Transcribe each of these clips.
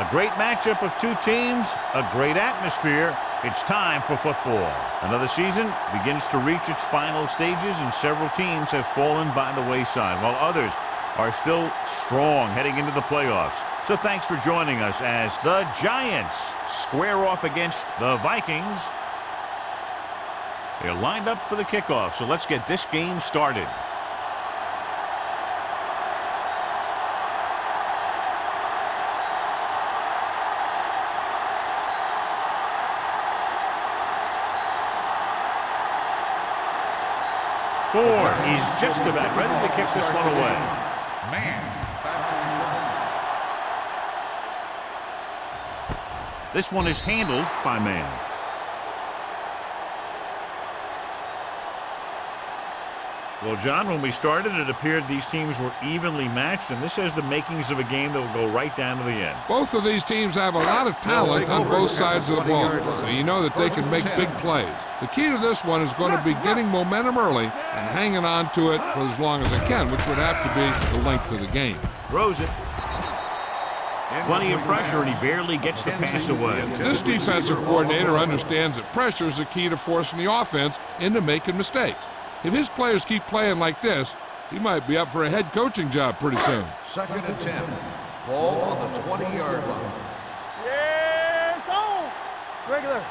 A great matchup of two teams, a great atmosphere. It's time for football. Another season begins to reach its final stages, and several teams have fallen by the wayside, while others are still strong heading into the playoffs. So thanks for joining us as the Giants square off against the Vikings. They're lined up for the kickoff, so let's get this game started. Ford is just about ready to kick this one away. This one is handled by Man. Well, John, when we started, it appeared these teams were evenly matched, and this has the makings of a game that will go right down to the end. Both of these teams have a lot of talent on both sides of the ball, so you know that they can make big plays. The key to this one is going to be getting momentum early and hanging on to it for as long as they can, which would have to be the length of the game. Throws it. Plenty of pressure, and he barely gets the pass away. This defensive coordinator understands that pressure is the key to forcing the offense into making mistakes. If his players keep playing like this, he might be up for a head coaching job pretty soon. 2nd and 10. Ball on the 20-yard line. Yeah, it's on. Regular.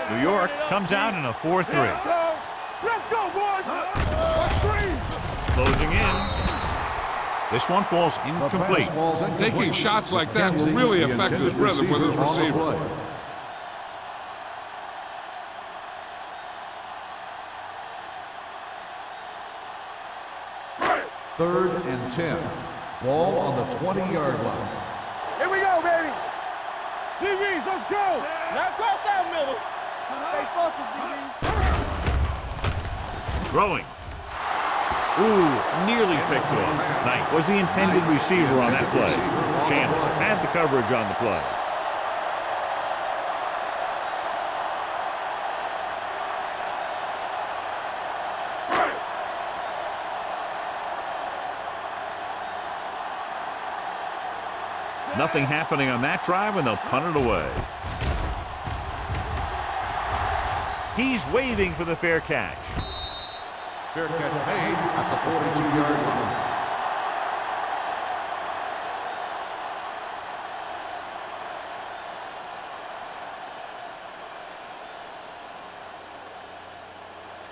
New York comes out in a 4-3. Let's go, boys. 3. Closing in. This one falls incomplete. Taking shots like that will really affect his rhythm with his receiver. Third and 10. Ball on the 20-yard line. Here we go, baby. DBs, let's go. Now cross out middle. Stay focused, DBs. Throwing. Ooh, nearly picked off. Knight was the intended receiver on that play. Chandler had the coverage on the play. Nothing happening on that drive, and they'll punt it away. He's waving for the fair catch. Fair catch made at the 42-yard line.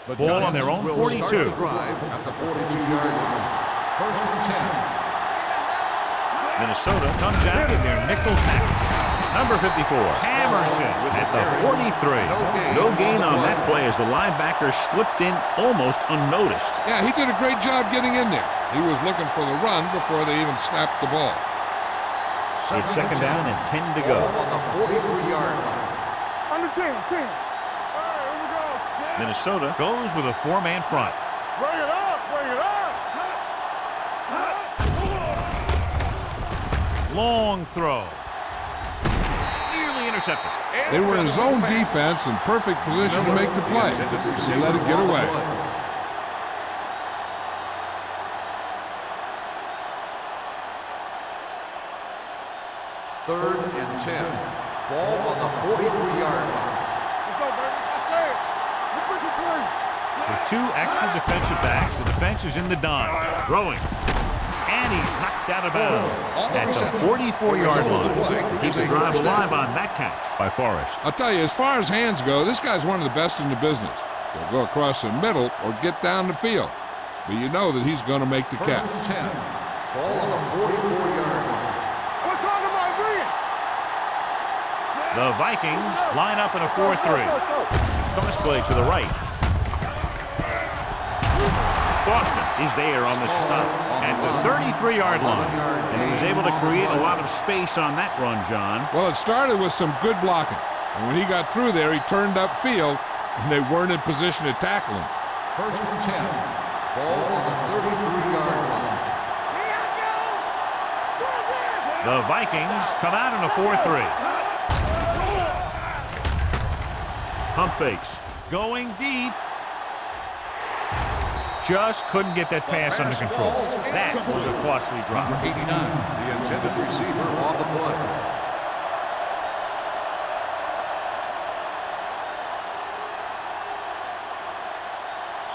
The Ball Giants on their own will 42. Start the drive at the 42-yard line. 1st and 10. Minnesota comes out in their nickel package. Number 54 hammers him at the 43. No gain on that play as the linebacker slipped in almost unnoticed. Yeah, he did a great job getting in there. He was looking for the run before they even snapped the ball. It's 2nd down and 10 to go. On the 43-yard line. Under 10. All right, here we go. Minnesota goes with a 4-man front. Bring it up. Long throw. Nearly intercepted. They were in zone defense in perfect position to make the play. They let it get away. Third and 10. Ball on the 43-yard line. Let's go, baby. Let's say it. Let's make it play. With 2 extra defensive backs, the defense is in the dime. Throwing. And he's knocked out of bounds at the 44-yard line. Keep the drives alive on that catch by Forrest. I'll tell you, as far as hands go, this guy's one of the best in the business. He'll go across the middle or get down the field. But you know that he's going to make the catch. 1st and 10. Ball on the 44-yard line. We're talking about bring it. The Vikings line up in a 4-3. Cross play to the right. Boston is there on the stop at the 33-yard line. And he was able to create a lot of space on that run, John. Well, it started with some good blocking. And when he got through there, he turned upfield, and they weren't in position to tackle him. 1st and 10. Ball on the 33-yard line. The Vikings come out in a 4-3. Pump fakes. Going deep. Just couldn't get that pass under control. That was a costly drop. Number 89, the intended receiver on the play.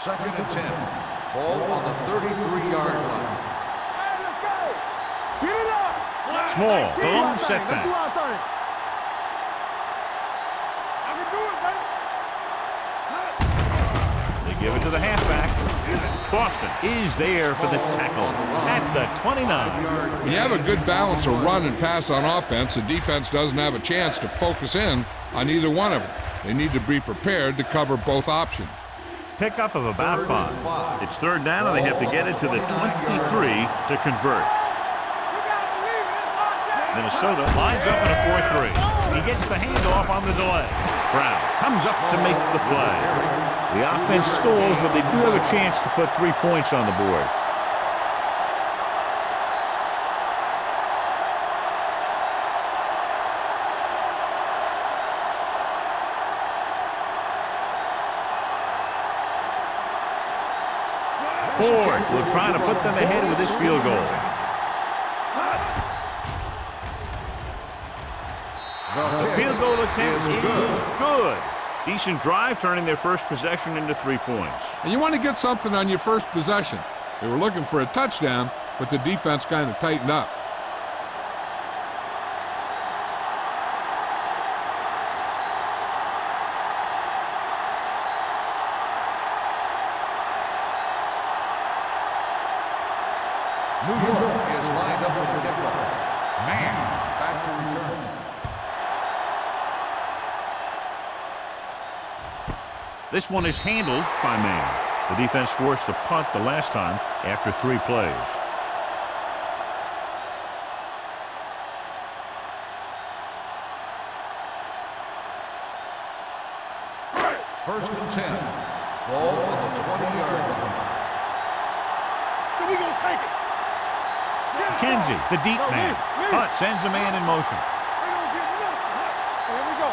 Second and 10. Ball on the 33-yard line. Let's go. Get it up. Small, the lone setback. I can do it, man. They give it to the halfback. Boston is there for the tackle at the 29. When you have a good balance of run and pass on offense, the defense doesn't have a chance to focus in on either one of them. They need to be prepared to cover both options. Pickup of about 5. It's third down, and they have to get it to the 23 to convert. Minnesota lines up in a 4-3. He gets the handoff on the delay. Brown comes up to make the play. The offense stalls, but they do have a chance to put 3 points on the board. Ford will try to put them ahead with this field goal. The field goal attempt is good. Decent drive, turning their first possession into 3 points. And you want to get something on your first possession. They were looking for a touchdown, but the defense kind of tightened up. New York is lined up with the kickoff. Man, back to return. This one is handled by Maine. The defense forced to punt the last time after 3 plays. First and 10. Ball on the 20-yard line. So we gonna take it. McKenzie, the deep man. Hunt sends a man in motion. They don't get nothing. Here we go.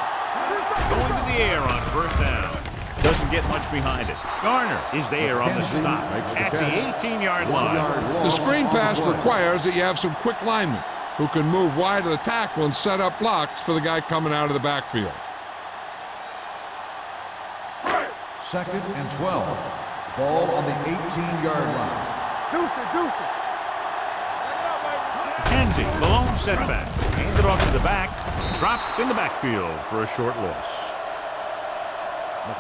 Going to the air on first down. Doesn't get much behind it. Garner is there on the stop at the 18-yard line. The screen pass requires that you have some quick linemen who can move wide of the tackle and set up blocks for the guy coming out of the backfield. Second and 12. Ball on the 18-yard line. Deuce it. McKenzie, the lone setback. Handed off to the back. Dropped in the backfield for a short loss.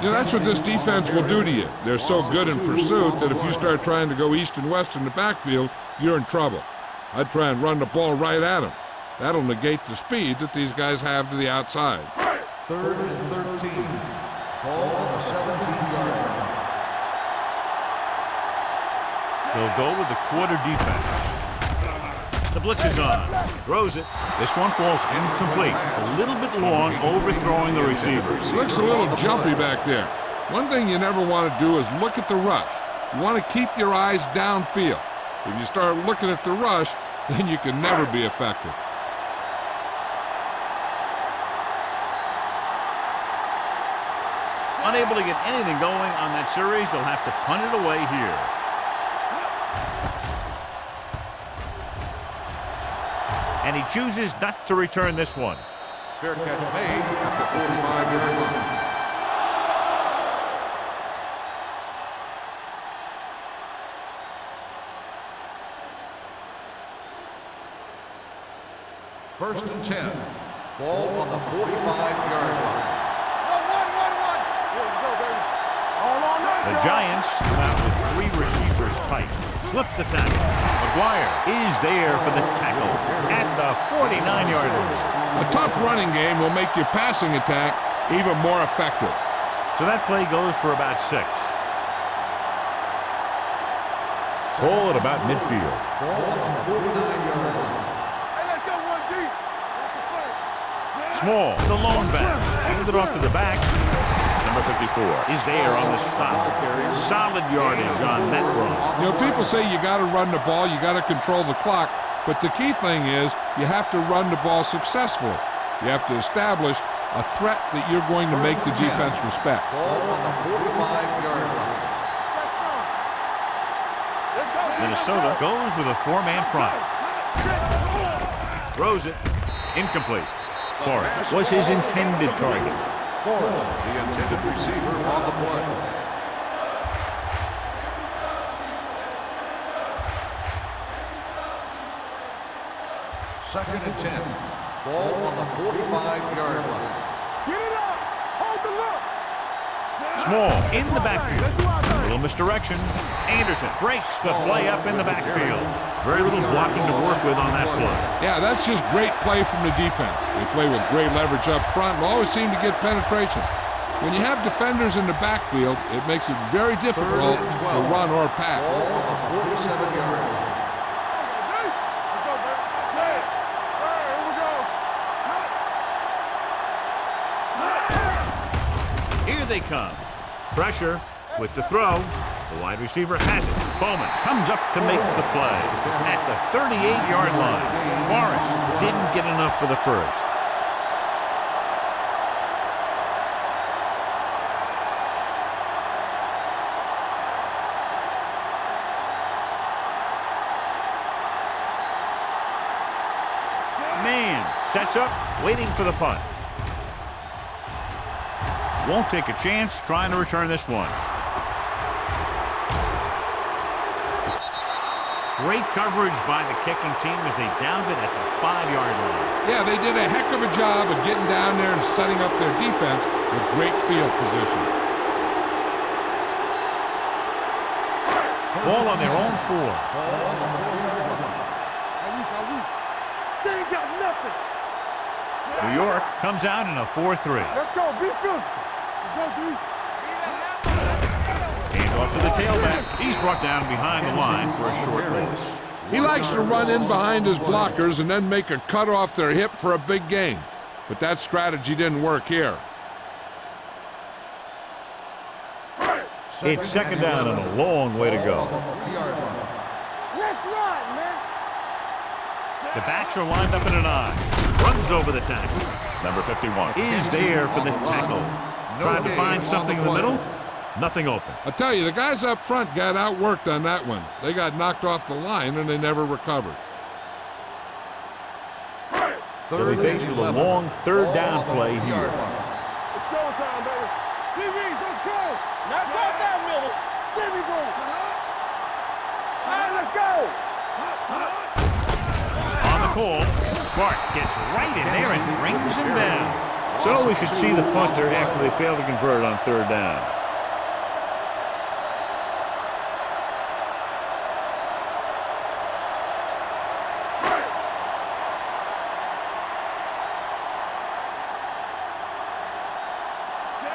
You know, that's what this defense will do to you. They're so good in pursuit that if you start trying to go east and west in the backfield, you're in trouble. I'd try and run the ball right at them. That'll negate the speed that these guys have to the outside. Third and 13. Ball on the 17-yard line. They'll go with the quarter defense. The blitz is on. Throws it. This one falls incomplete. A little bit long, overthrowing the receiver. Looks a little jumpy back there. One thing you never want to do is look at the rush. You want to keep your eyes downfield. If you start looking at the rush, then you can never be effective. Unable to get anything going on that series, they'll have to punt it away here. And he chooses not to return this one. Fair catch made at the 45-yard line. First and 10. Ball on the 45-yard line. The Giants come out with 3 receivers tight. Slips the tackle. McGuire is there for the tackle at the 49-yard line. A tough running game will make your passing attack even more effective. So that play goes for about 6. Ball at about midfield. Ball on the 49-yard line. Hey, let's go one deep. Small, the lone back. Handed off to the back. Number 54 is there on the stop. Solid yardage on that run. You know, people say you got to run the ball, you got to control the clock, but the key thing is you have to run the ball successfully. You have to establish a threat that you're going to make the defense respect. Ball on the 45-yard line. Minnesota goes with a 4-man front. Throws it. Incomplete. Forrest was his intended target. Forrest, the intended receiver on the play. Second and 10. Ball on the 45-yard line. Get it up. Hold the look. Small in the backfield. A little misdirection. Anderson breaks the play up in the backfield. Very little blocking to work with on that play. Yeah, that's just great play from the defense. They play with great leverage up front and always seem to get penetration. When you have defenders in the backfield, it makes it very difficult to run or pass. Ball on the 47-yard line. Here they come. Pressure with the throw. The wide receiver has it. Bowman comes up to make the play. At the 38-yard line, Forrest didn't get enough for the first. Man sets up, waiting for the punt. Won't take a chance trying to return this one. Great coverage by the kicking team as they downed it at the 5-yard line. Yeah, they did a heck of a job of getting down there and setting up their defense with great field position. Ball on their own 4. They ain't got nothing. New York comes out in a 4-3. Let's go. Be physical. Let's go, B. Hand off to the tailback. He's brought down behind the line for a short loss. He likes to run in behind his blockers and then make a cut off their hip for a big gain. But that strategy didn't work here. It's second down and a long way to go. Let's run, man. The backs are lined up in an I. Runs over the tackle. Number 51 is there for the tackle. Trying to find something in the middle. Nothing open. I tell you, the guys up front got outworked on that one. They got knocked off the line and they never recovered. They'll be faced with a long third down play here. It's showtime, baby. DBs, let's go. Now go down, Miller. There we go. All right, let's go. On the call, Bart gets right in there and brings him down. So we should see the punter after they fail to convert on third down.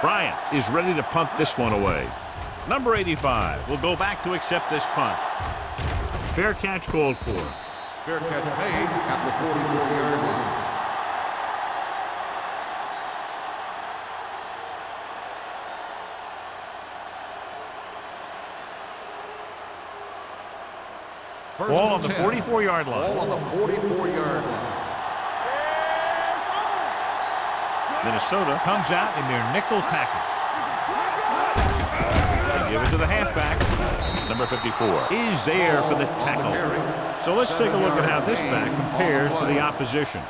Bryant is ready to punt this one away. Number 85 will go back to accept this punt. Fair catch called for. Fair catch made at the 44-yard line. Ball on the 44-yard line. Ball on the 44-yard line. Minnesota comes out in their nickel package. They give it to the halfback. Number 54 is there for the tackle. So let's take a look at how this back compares to the opposition.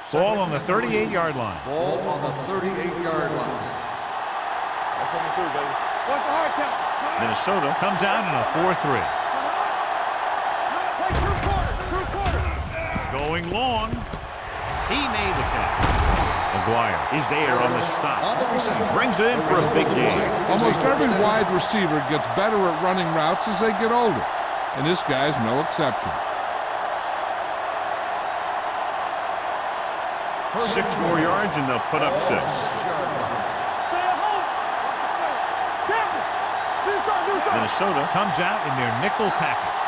Ball on the 38-yard line. Ball on the 38-yard line. That's coming through, baby. What's the hard count? Minnesota comes out in a 4-3. Play two quarters. Going long. He made the catch. McGuire is there on the stop. Brings it in for a big gain. Almost every wide receiver gets better at running routes as they get older. And this guy's no exception. 6 more yards and they'll put up 6. Minnesota comes out in their nickel package.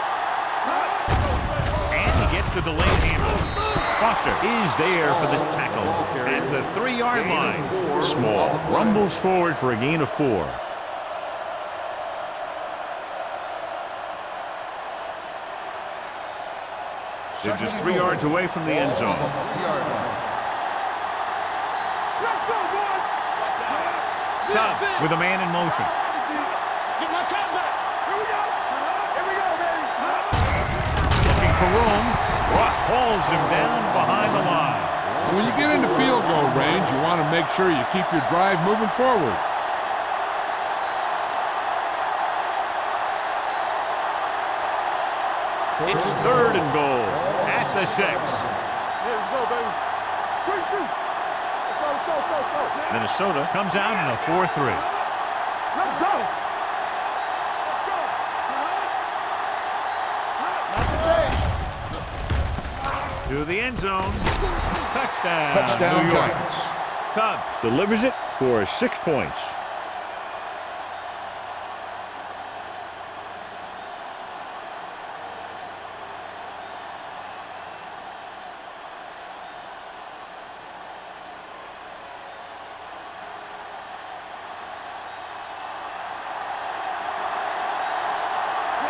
And he gets the delayed handoff. Foster is there for the tackle at the 3-yard line. Small rumbles forward for a gain of 4. They're just 3 yards away from the end zone. Tubbs with a man in motion. Get my cat back. Here we go. Here we go, baby. Looking for room. Ross hauls him down behind the line. When you get into field goal range, you want to make sure you keep your drive moving forward. It's 3rd and goal at the 6. Yeah, let's go, baby. Quick shoot. Let's go. Minnesota comes out in a 4-3. Let's go. To the end zone. Touchdown, Touchdown, New York. Giants. Tubbs delivers it for 6 points.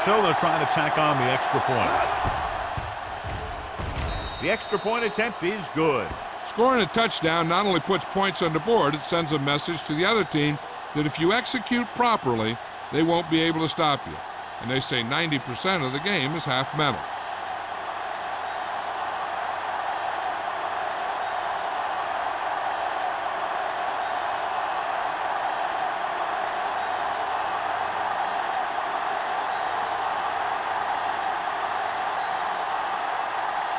So they'll try to tack on the extra point. The extra point attempt is good. Scoring a touchdown not only puts points on the board, it sends a message to the other team that if you execute properly, they won't be able to stop you. And they say 90% of the game is half mental.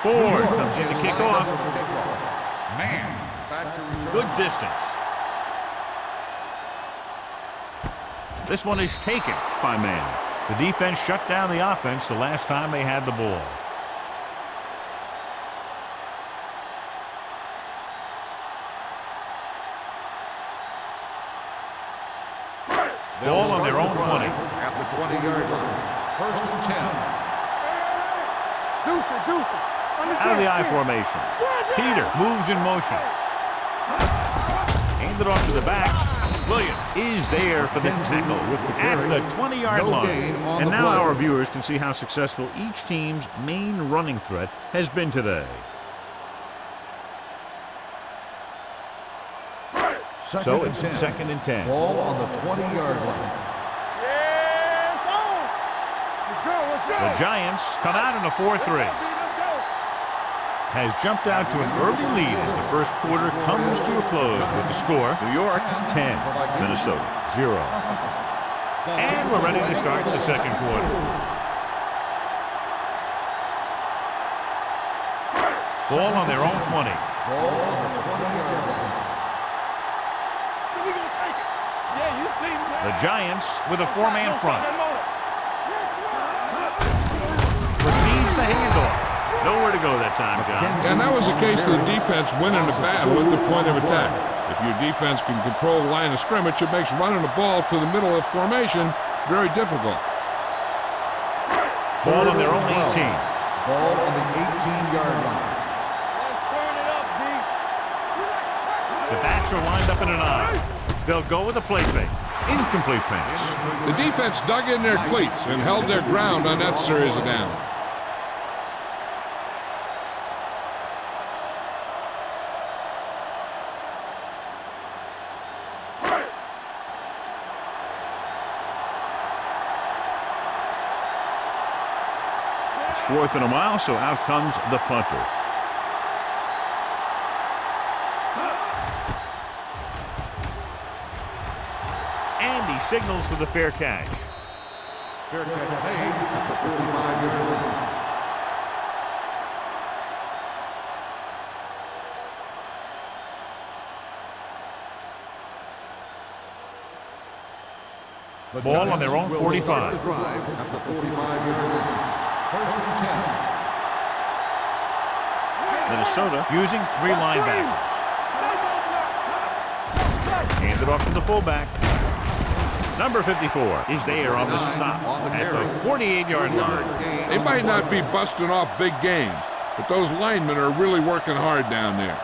Ford comes in to kick off. Man, back to return. Good distance. This one is taken by Man. The defense shut down the offense the last time they had the ball. Ball on their own 20. At the 20-yard line. 1st and 10. Deuce. Out of the I formation. Peter moves in motion. Handed off to the back. Williams is there for the tackle at the 20-yard line. And now our viewers can see how successful each team's main running threat has been today. So it's 2nd and 10. Ball on the 20-yard line. Let's go. The Giants come out in a 4-3. Has jumped out to an early lead as the first quarter comes to a close with the score. New York 10, Minnesota 0. And we're ready to start the second quarter. Ball on their own 20. Ball on the 20-yard line. The Giants with a 4-man front. Proceeds the handoff. Nowhere to go that time, John. And that was a case of the defense winning the battle at the point of attack. If your defense can control the line of scrimmage, it makes running the ball to the middle of formation very difficult. Ball on their own 18. Ball on the 18-yard line. Let's turn it up, D. The backs are lined up in an I. They'll go with a play fake. Incomplete pass. The defense dug in their cleats and held their ground on that series of downs. It's 4th and a mile, so out comes the punter. And he signals for the fair catch. Fair catch made at the 45-yard line. The Ball on Giants their own will 45. start the drive at the 45-yard line. 1st and 10. Minnesota using 3 linebackers. Handed off to the fullback. Number 54 is there on the stop at the 48-yard line. They might not be busting off big games, but those linemen are really working hard down there.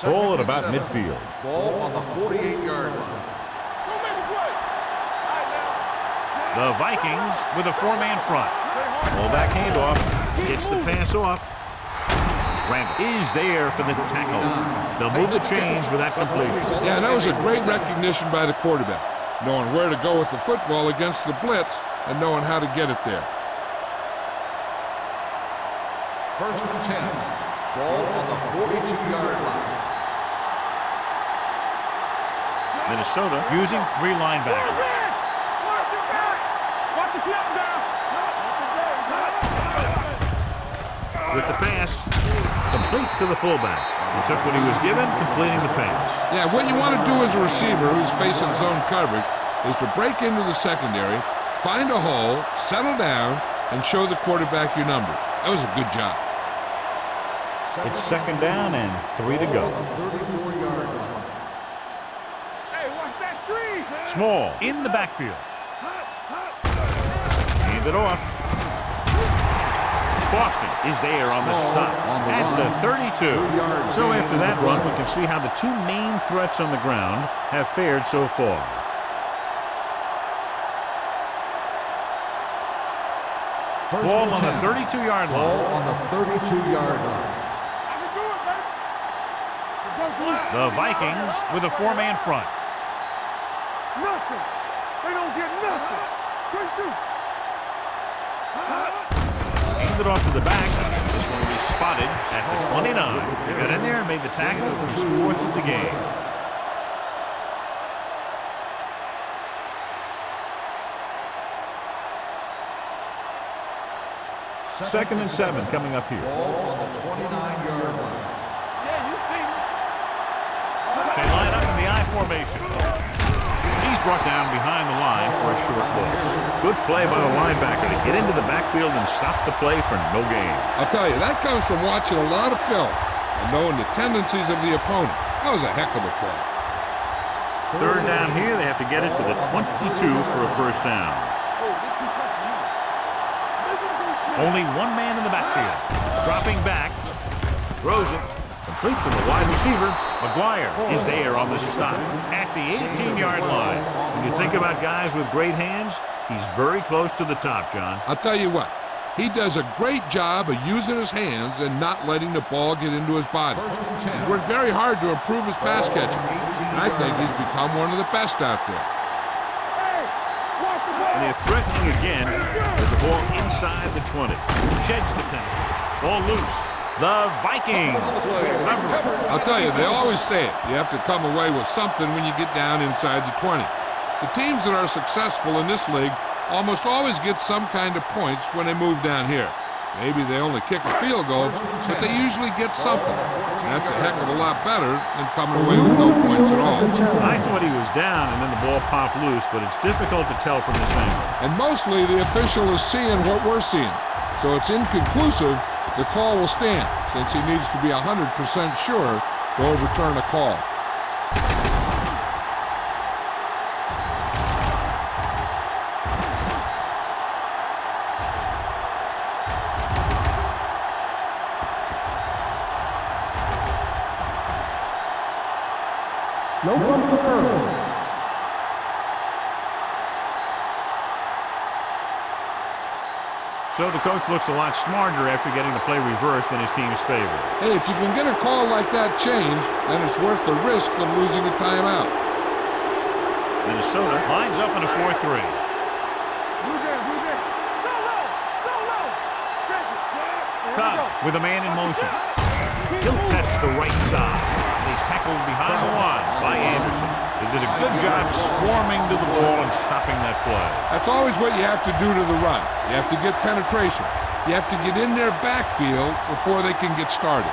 Ball at about midfield. Ball on the 48-yard line. The Vikings with a 4-man front. Fullback handoff. Gets the pass off. Randall is there for the tackle. They'll move the chains with that completion. Yeah, that was a great recognition by the quarterback, knowing where to go with the football against the blitz and knowing how to get it there. 1st and 10. Ball on the 42-yard line. Minnesota using 3 linebackers. with the pass. Complete to the fullback. He took what he was given, completing the pass. Yeah, what you want to do as a receiver who's facing zone coverage is to break into the secondary, find a hole, settle down, and show the quarterback your numbers. That was a good job. It's second down and 3 to go. Hey, watch that screen. Small in the backfield. Hand it off. Boston is there on the stop at the 32. So after that run, we can see how the two main threats on the ground have fared so far. Ball on the 32-yard line. Ball on the 32-yard line. I can do it, man. Let's go, Blue. The Vikings with a four-man front. Nothing. They don't get nothing. Good shoot. Hand it off to the back. This one will be spotted at the 29. They got in there and made the tackle. It was 4th of the game. Second and 7 coming up here. Ball on the 29-yard line. Yeah, you see me. They line up in the I formation. He's brought down behind the line for a short loss. Good play by the linebacker to get into the backfield and stop the play for no gain. I'll tell you, that comes from watching a lot of film and knowing the tendencies of the opponent. That was a heck of a play. Third down here, they have to get it to the 22 for a first down. Oh, this is tough for you. Make him go slow. Only one man in the backfield. Dropping back. Throws it. Complete to the wide receiver. McGuire is there on the stop at the 18-yard line. When you think about guys with great hands, he's very close to the top, John. I'll tell you what, he does a great job of using his hands and not letting the ball get into his body. He's worked very hard to improve his pass catching, and I think he's become one of the best out there. Hey, watch the ball. And they're threatening again with the ball inside the 20. Sheds the penalty. Ball loose. The Vikings. I'll tell you, they always say it. You have to come away with something when you get down inside the 20. The teams that are successful in this league almost always get some kind of points when they move down here. Maybe they only kick a field goal, but they usually get something. And that's a heck of a lot better than coming away with no points at all. I thought he was down and then the ball popped loose, but it's difficult to tell from this angle. And mostly the official is seeing what we're seeing. So it's inconclusive. The call will stand since he needs to be 100% sure to overturn a call. No fumble occurred. So the coach looks a lot smarter after getting the play reversed in his team's favor. Hey, if you can get a call like that changed, then it's worth the risk of losing a timeout. Minnesota lines up in a 4-3. Blue there, Blue there. Go low, go low. Check it, sir. There we go. Tubbs with a man in motion. He'll test the right side. He's tackled behind the line by Anderson. They did a good job swarming to the ball and stopping that play. That's always what you have to do to the run. You have to get penetration. You have to get in their backfield before they can get started.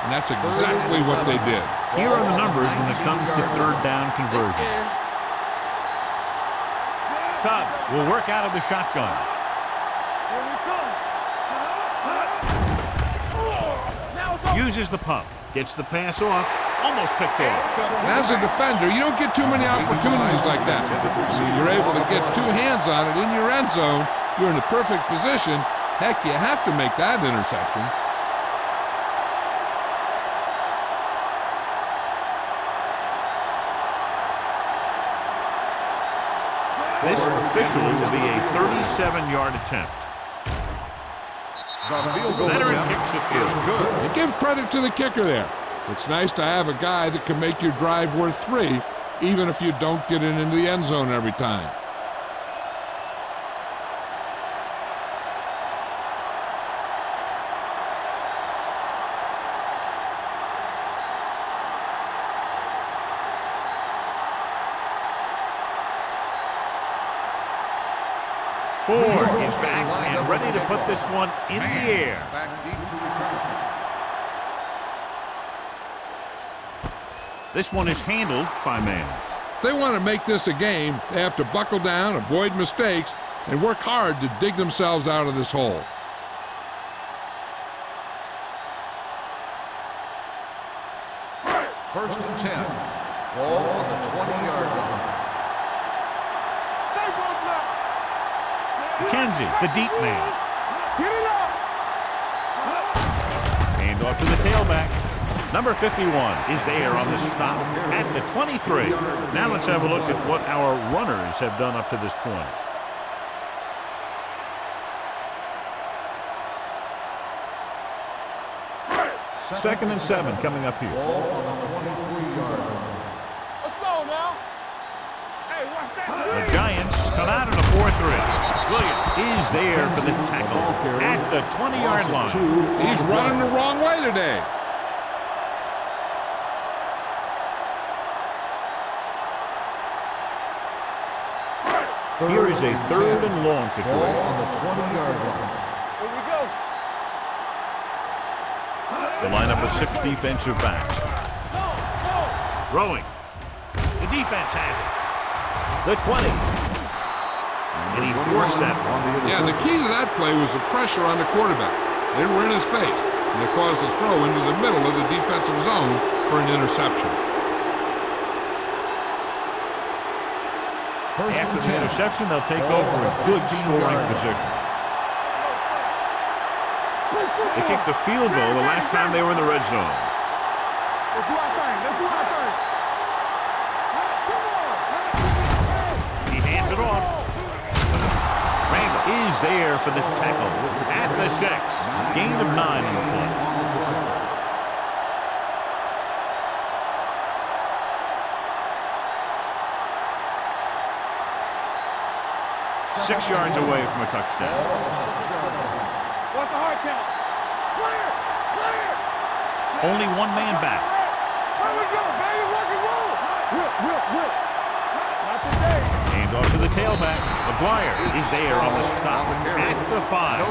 And that's exactly what they did. Here are the numbers when it comes to third down conversions. Tubbs will work out of the shotgun. Here we come. Now it's over. Uses the pump. Gets the pass off. Almost picked off. And as a defender, you don't get too many opportunities like that. So you're able to get two hands on it in your end zone. You're in the perfect position. Heck, you have to make that interception. This officially will be a 37-yard attempt. The field goal Veteran attempt kicks it is good. good. And give credit to the kicker there. It's nice to have a guy that can make your drive worth 3, even if you don't get it into the end zone every time. Ford is back and ready to put this one in the air. Back deep to return. This one is handled by man. If they want to make this a game, they have to buckle down, avoid mistakes, and work hard to dig themselves out of this hole. First and 10. Ball on the 20-yard line. McKenzie, the deep man. Get it up. Hand off to the tailback. Number 51 is there on the stop at the 23. Now let's have a look at what our runners have done up to this point. Second and 7 coming up here. Ball on the 23-yard line. Let's go now. Hey, watch that. The Giants come out in a 4-3. Williams is there for the tackle at the 20-yard line. He's running the wrong way today. Here is a 3rd and long situation. Ball on the 20-yard line. Here we go. The lineup of 6 defensive backs. Rowing. The defense has it. The 20. And he forced that one. Yeah, the key to that play was the pressure on the quarterback. They were in his face, and it caused the throw into the middle of the defensive zone for an interception. After the interception, they'll take over a good scoring position. They kicked a field goal the last time they were in the red zone. Let's do our thing. Let's do our thing. He hands it off. Randall is there for the tackle at the 6. Gain of 9 on the play. Six yards away from a touchdown. What's the hard count? Clear! Clear! Only one man back. There we go, baby. Rock and roll. Whip. Not today. Hand off to the tailback. McGuire is there on the stop at the 5.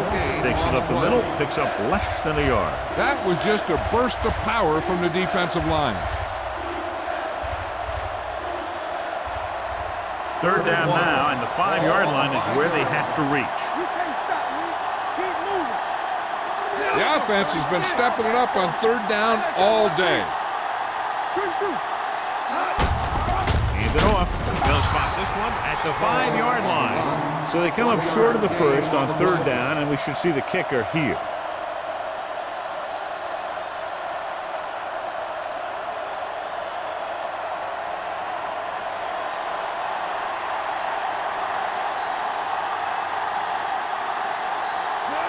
Takes it up the middle, picks up less than a yard. That was just a burst of power from the defensive line. 3rd down now, and the 5-yard line is where they have to reach. You can't stop me. Keep moving. The offense has been stepping it up on 3rd down all day. Good shoot. Hand it off. They'll spot this one at the 5-yard line. So they come up short of the first on 3rd down, and we should see the kicker here.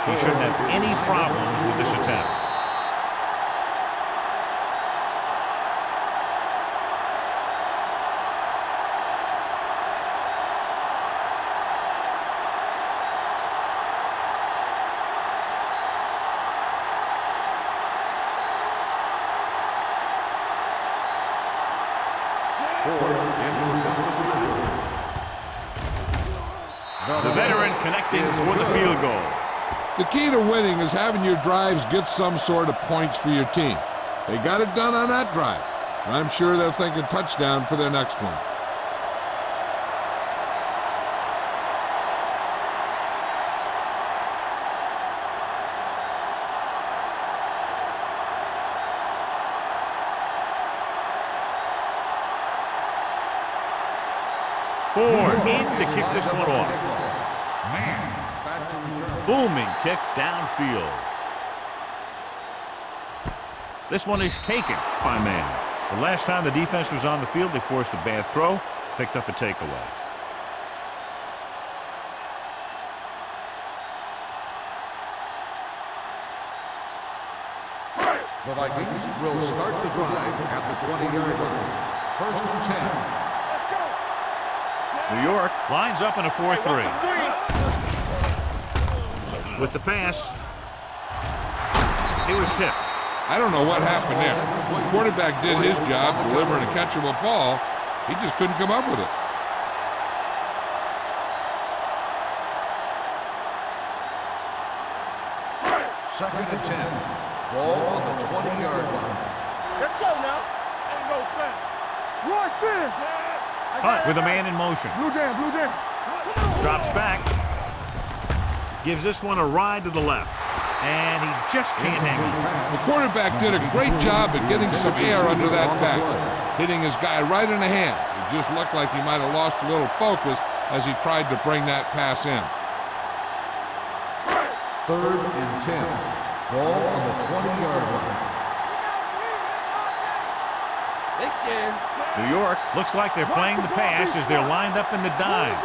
He shouldn't have any problems with this attempt. The veteran connecting for the field goal. The key to winning is having your drives get some sort of points for your team. They got it done on that drive. I'm sure they're thinking touchdown for their next one. Ford in to kick this one off. Man, back to return. Booming kick downfield. This one is taken by man. The last time the defense was on the field, they forced a bad throw, picked up a takeaway. The Vikings will start the drive at the 20-yard line. First and 10. New York lines up in a 4-3. With the pass, it was tipped. I don't know what happened there. The quarterback did his job delivering a catchable ball. He just couldn't come up with it. Second and 10. Ball on the 20-yard line. Let's go now. Ain't no thing. Roy Sims. Hunt with a man in motion. Blue down, blue down. Drops back. Gives this one a ride to the left. And he just can't hang on. The quarterback did a great job at getting some air under that pass, hitting his guy right in the hand. It just looked like he might have lost a little focus as he tried to bring that pass in. Third and 10. Ball on the 20-yard line. They scared. New York looks like they're playing the pass as they're lined up in the dime.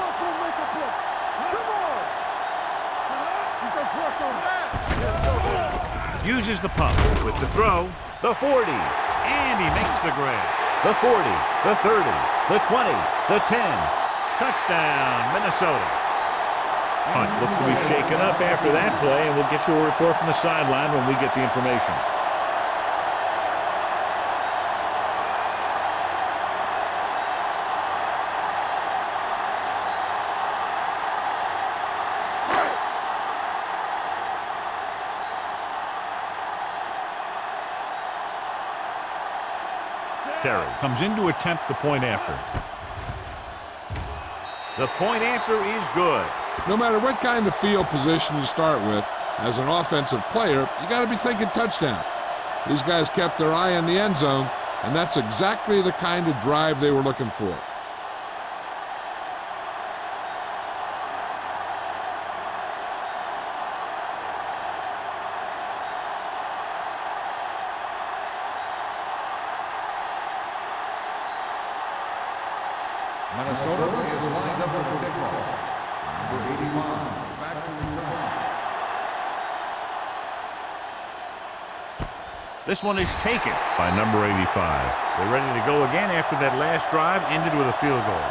Uses the pump with the throw, the 40, and he makes the grab. The 40, the 30, the 20, the 10. Touchdown, Minnesota. Hunt looks to be shaken up after that play, and we'll get you a report from the sideline when we get the information. Terry comes in to attempt the point after. The point after is good. No matter what kind of field position you start with, as an offensive player, you got to be thinking touchdown. These guys kept their eye on the end zone, and that's exactly the kind of drive they were looking for. Minnesota is lined up for the kickoff. Number 85, back to return. This one is taken by number 85. They're ready to go again after that last drive ended with a field goal.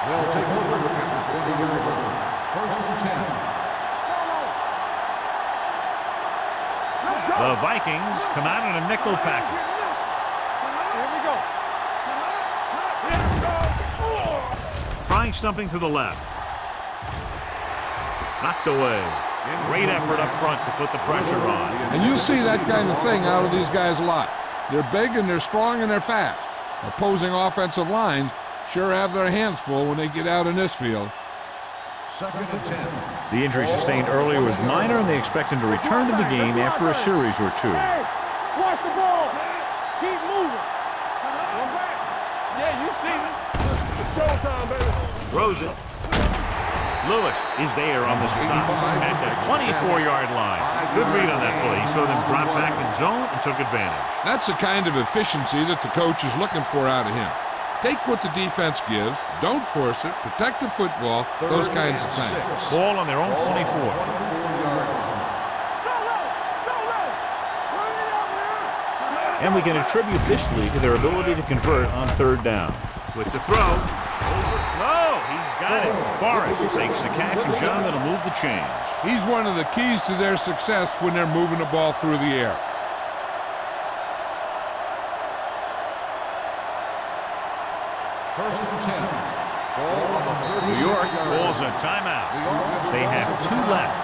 They'll take over at the 20-yard line. First and 10. The Vikings come out in a nickel package. Here we go. Trying something to the left. Knocked away. Great effort up front to put the pressure on. And you see that kind of thing out of these guys a lot. They're big and they're strong and they're fast. Opposing offensive lines sure have their hands full when they get out in this field. Second and 10. The injury sustained earlier was minor, and they expect him to return to the game after a series or two. Hey, watch the ball. Keep moving. Yeah, you see it. It's showtime, baby. Throws it. Lewis is there on the stop at the 24-yard line. Good read on that play. He saw them drop back in zone and took advantage. That's the kind of efficiency that the coach is looking for out of him. Take what the defense gives, don't force it, protect the football, those kinds of things. Ball on their own 24. And we can attribute this lead to their ability to convert on third down. With the throw. No, he's got it. Forrest takes the catch, and John that'll move the chains. He's one of the keys to their success when they're moving the ball through the air. First and 10. Ball on the 36 New York yard calls a line. timeout. They have 2 left.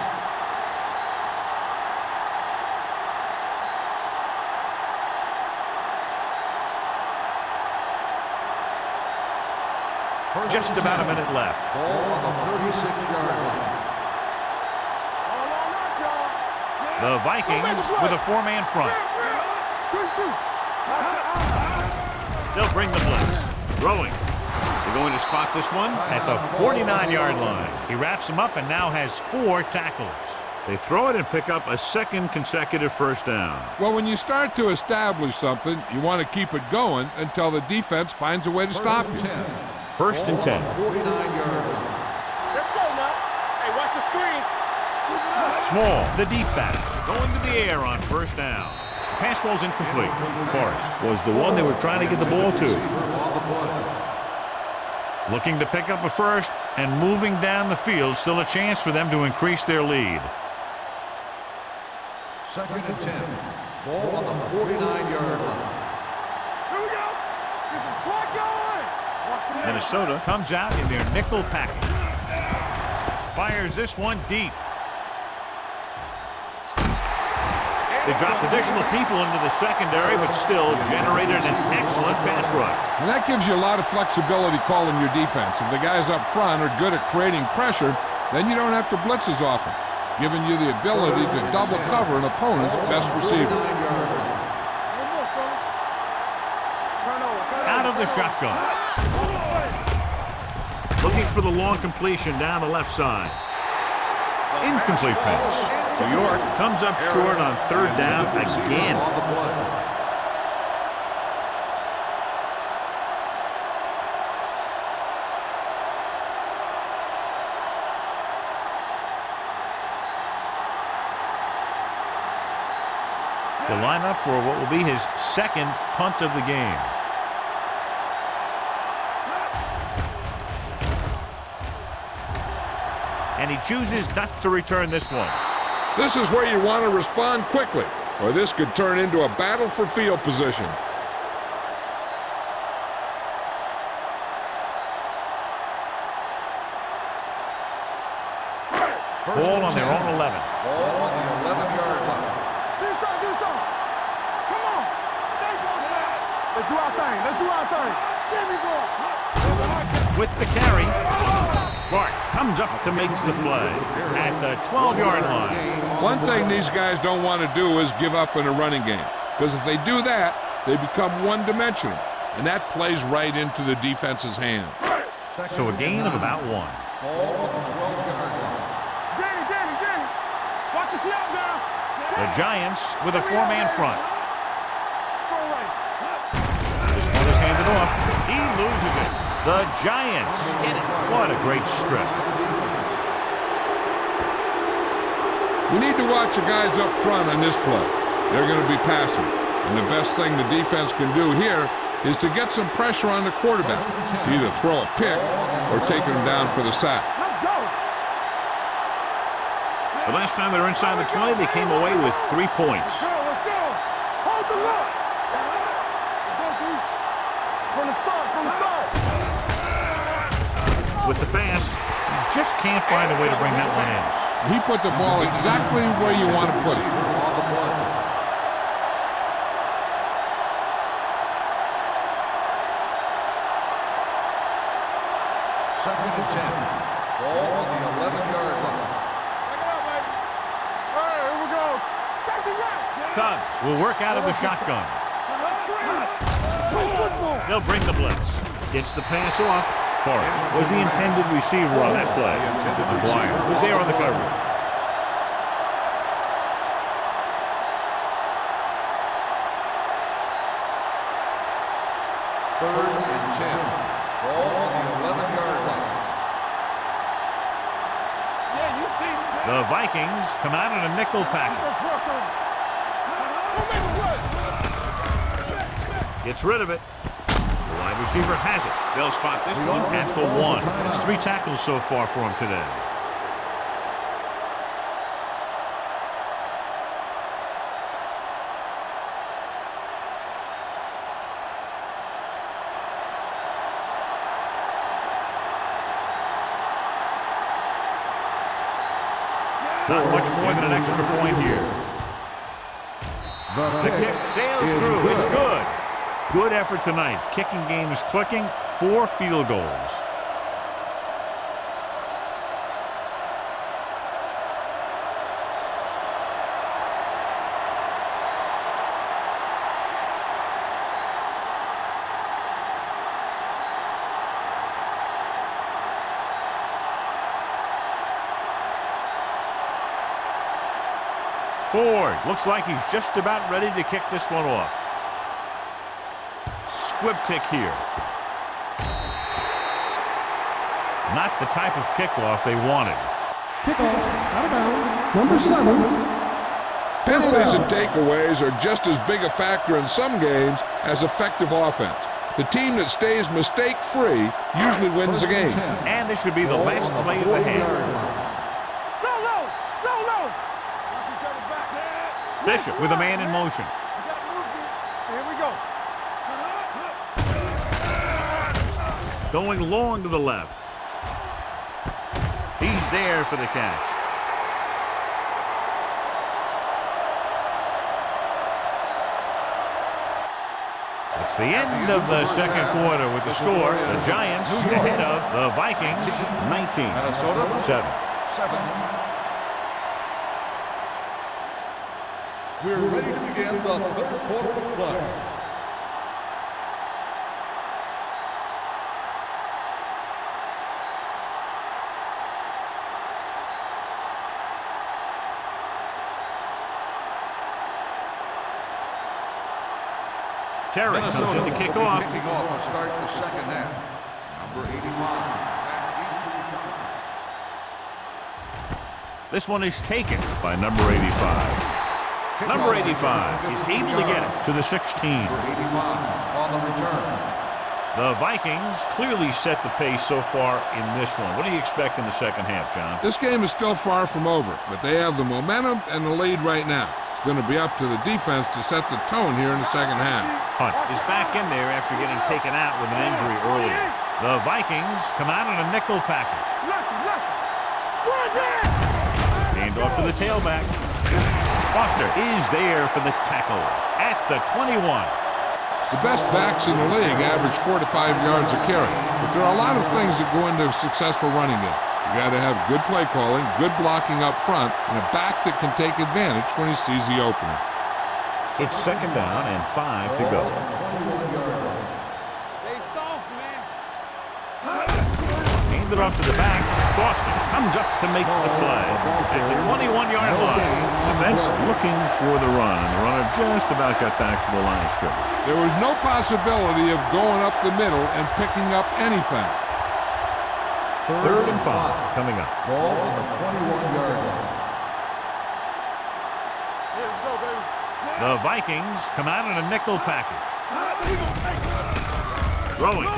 Just about a minute left. Ball on the 36-yard line. The Vikings with a 4-man front. They'll bring the blitz. Throwing. They're going to spot this one at the 49-yard line. He wraps him up and now has 4 tackles. They throw it and pick up a second consecutive first down. Well, when you start to establish something, you want to keep it going until the defense finds a way to stop you. First and 10. 49-yard line. Let's go now. Hey, watch the screen. Small, the deep back, going to the air on first down. The pass ball's incomplete. Forrest was the one they were trying to get the ball to. Looking to pick up a first and moving down the field, still a chance for them to increase their lead. Second and 10. Ball on the 49-yard line. Here we go. Get some slack going. Minnesota comes out in their nickel package. Fires this one deep. They dropped additional people into the secondary, but still generated an excellent pass rush. And that gives you a lot of flexibility calling your defense. If the guys up front are good at creating pressure, then you don't have to blitz as often, giving you the ability to double cover an opponent's best receiver. Out of the shotgun. Looking for the long completion down the left side. Incomplete pass. New York comes up short on third down again. The lineup for what will be his second punt of the game. And he chooses not to return this one. This is where you want to respond quickly, or this could turn into a battle for field position. Ball on their own 11. Ball on the 11-yard line. Do something. Come on. Let's do our thing. There we go. With the carry, Clark comes up to make the play at the 12-yard line. One thing these guys don't want to do is give up in a running game, because if they do that, they become one-dimensional, and that plays right into the defense's hand. So a gain of about 1. Ball on the 12-yard line. Danny. Watch the snap now. The Giants with a 4-man front. Strong right. This one is handed off. He loses it. The Giants get it. What a great strip. You need to watch the guys up front on this play. They're going to be passing, and the best thing the defense can do here is to get some pressure on the quarterback, to either throw a pick or take him down for the sack. Let's go. The last time they were inside the 20, they came away with 3 points. Let's go. Hold the look. Let's go, D. From the start. With the pass, you just can't find a way to bring that one in. He put the ball exactly where you want to put it. On the play. Second and 10. Ball on the 11-yard line. Check it out, baby. All right, here we go. Safety right. Tubbs will work out of the shotgun. They'll bring the blitz. Gets the pass off. Forrest was the intended receiver on that play. McGuire was there on the coverage. Third and 10. Ball on the 11-yard line. Yeah, you see. The Vikings come out in a nickel package. Gets rid of it. The wide receiver has it. They'll spot this one at the 1. It's 3 tackles so far for him today. Not much more than an extra point here. The kick sails through. It's good. Good effort tonight. Kicking game is clicking. 4 field goals. Ford looks like he's just about ready to kick this one off. Squib kick here. Not the type of kickoff they wanted. Kickoff, out of bounds, number 7. Penalties and takeaways are just as big a factor in some games as effective offense. The team that stays mistake-free usually wins the game. And this should be the last play of the half. Solo. Bishop with a man in motion. Here we go. Going long to the left. He's there for the catch. It's the end of the second quarter with the score. The Giants ahead of the Vikings, 19. Minnesota 7. 7. We're ready to begin the third quarter of play. Terry comes in to kick off. Kicking off to start the second half. Number 85. Back into return. This one is taken by number 85. Number 85 is able to get it to the 16. Number 85 on the return. The Vikings clearly set the pace so far in this one. What do you expect in the second half, John? This game is still far from over, but they have the momentum and the lead right now. It's going to be up to the defense to set the tone here in the second half. Hunt is back in there after getting taken out with an injury earlier. The Vikings come out in a nickel package. Hand off to the tailback. Foster is there for the tackle at the 21. The best backs in the league average 4 to 5 yards a carry, but there are a lot of things that go into a successful running game. You got to have good play calling, good blocking up front, and a back that can take advantage when he sees the opening. It's second down and 5 to go. They soft, man. Hand it off to the back. Boston comes up to make the play at the 21-yard line. Defense looking for the run, and the runner just about got back to the line of scrimmage. There was no possibility of going up the middle and picking up anything. Third and 5 coming up. Ball on the 21-yard line. Here we go, baby. The Vikings come out in a nickel package. Throwing.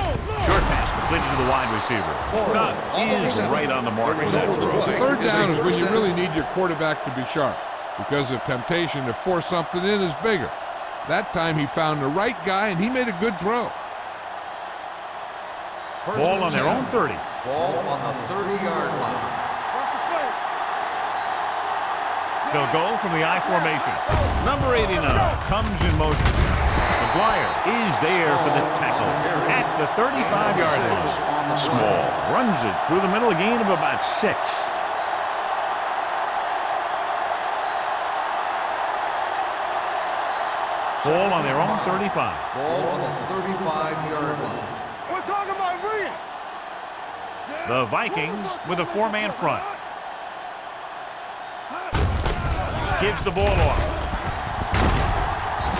Short pass completed to the wide receiver. Cobb is right on the mark with that throw. Third down is when you really need your quarterback to be sharp, because the temptation to force something in is bigger. That time he found the right guy and he made a good throw. Ball on their own 30. Ball on the 30-yard line. They'll go from the I formation. Number 89 comes in motion. McGuire is there for the tackle at the 35-yard line. Small runs it through the middle, a gain of about 6. Ball on their own 35. Ball on the 35-yard line. We're talking about bringing. The Vikings with a 4-man front. Gives the ball off.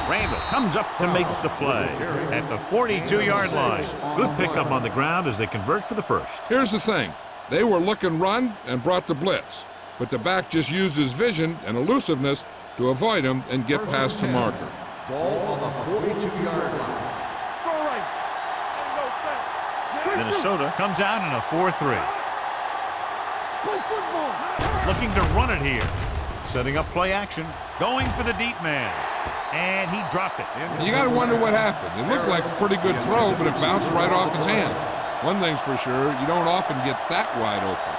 Randall comes up to make the play at the 42-yard line. Good pickup on the ground as they convert for the first. Here's the thing. They were looking run and brought the blitz, but the back just used his vision and elusiveness to avoid him and get past the marker. Ball on the 42-yard line. Throw right. Minnesota comes out in a 4-3. Play football. Looking to run it here. Setting up play action. Going for the deep man. And he dropped it. You got to wonder what happened. It looked like a pretty good throw, but it bounced right off his hand. One thing's for sure, you don't often get that wide open.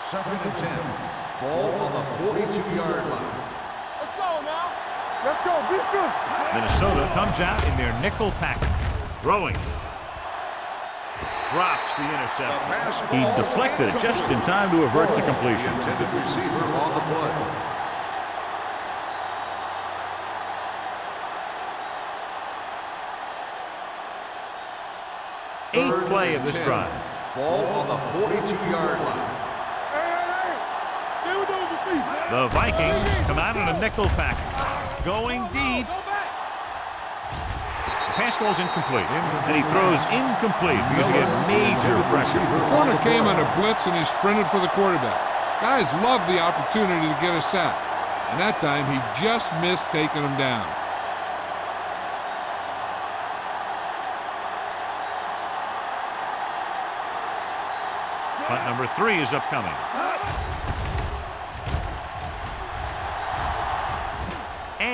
Second and 10. Ball on the 42-yard line. Let's go now. Let's go. Be good. Minnesota comes out in their nickel package. Throwing. Drops the interception. He deflected it just in time to avert the completion. Intended receiver on the play. Eighth play of this drive. Ball on the 42-yard line. Hey. Stay with those receivers. The Vikings come out in a nickel package. Going deep. Go back. The pass falls incomplete. And he throws incomplete because he had major pressure. The corner came on a blitz and he sprinted for the quarterback. Guys love the opportunity to get a sack. And that time he just missed taking him down. Punt number 3 is upcoming.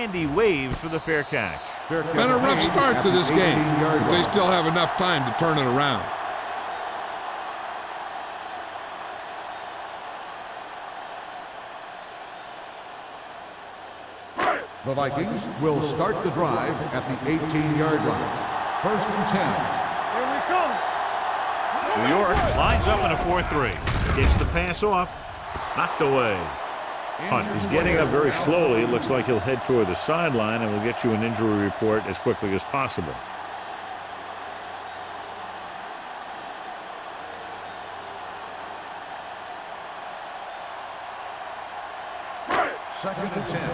and he waves for the fair catch. Been a rough start to this game, but they still have enough time to turn it around. The Vikings will start the drive at the 18-yard line. 1st and 10. Here we come. New York lines up in a 4-3. Gets the pass off. Knocked away. Hunt is getting up very slowly. It looks like he'll head toward the sideline, and we'll get you an injury report as quickly as possible. Second and 10.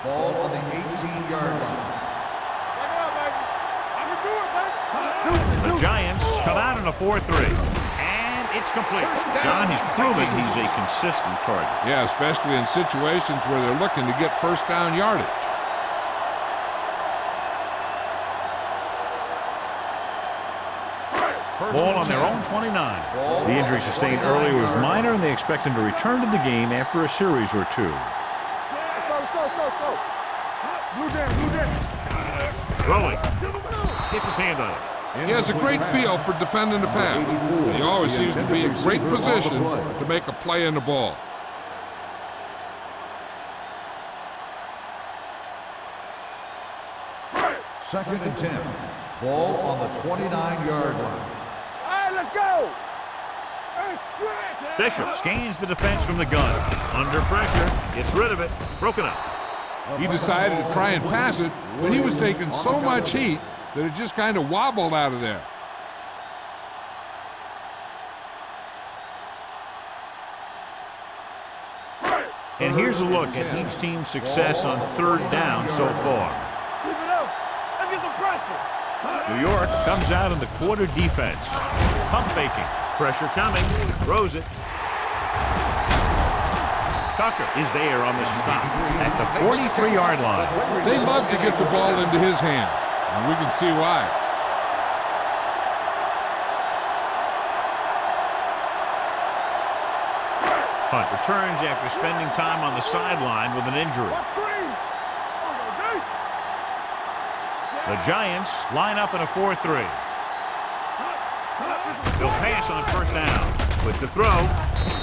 Ball on the 18-yard line. Take it out, baby. I can do it, baby. The Giants come out in a 4-3. And it's complete. John, he's proven he's a consistent target. Yeah, especially in situations where they're looking to get first down yardage. Ball on their own 29. The injury sustained earlier was minor, and they expect him to return to the game after a series or two. Let's go. Blue down. Rolling. Gets his hand on it. He has a great feel for defending the pass. And he always seems to be in great position to make a play in the ball. Second and 10. Ball on the 29-yard line. All right, let's go. Hey, stretch. Bishop scans the defense from the gun. Under pressure. Gets rid of it. Broken up. He decided to try and pass it, but he was taking so much heat that it just kind of wobbled out of there. And here's a look at each team's success on 3rd down so far. Keep it up. Let's get some pressure. New York comes out in the quarter defense. Pump faking. Pressure coming. Throws it. Tucker is there on the stop at the 43-yard line. They love to get the ball into his hand, and we can see why. Hunt returns after spending time on the sideline with an injury. The Giants line up in a 4-3. They'll pass on 1st down. With the throw,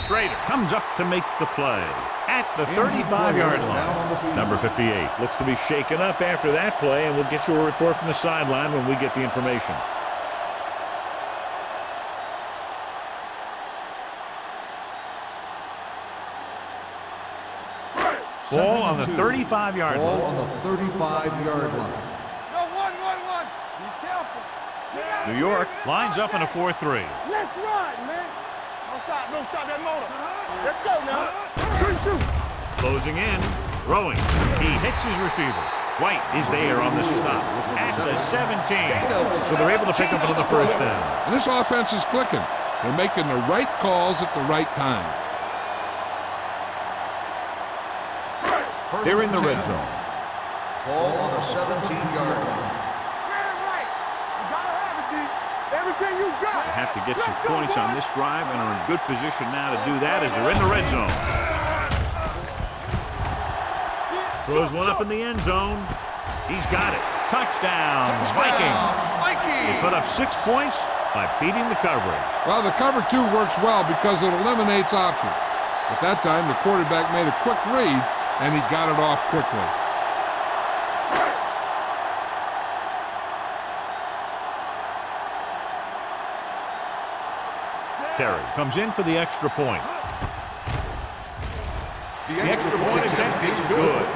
Schrader comes up to make the play at the 35-yard line. Number 58 looks to be shaken up after that play, and we'll get you a report from the sideline when we get the information. Ball on the 35-yard line. Ball on the 35-yard line. No, one. Be careful. New York lines up in a 4-3. Let's run, man. Don't stop that motor. Let's go now. Good shoot. Closing in, throwing. He hits his receiver. White is there on the stop at the 17. So they're able to pick up another 1st down. And this offense is clicking. They're making the right calls at the right time. They're in the red zone. Ball on the 17-yard line. Everything you got. They have to get some points on this drive and are in good position now to do that as they're in the red zone. Throws one up in the end zone. He's got it. Touchdown, Vikings. They put up 6 points by beating the coverage. Well, the cover 2 works well because it eliminates options. At that time, the quarterback made a quick read, and he got it off quickly. Terry comes in for the extra point. The extra point attempt is good.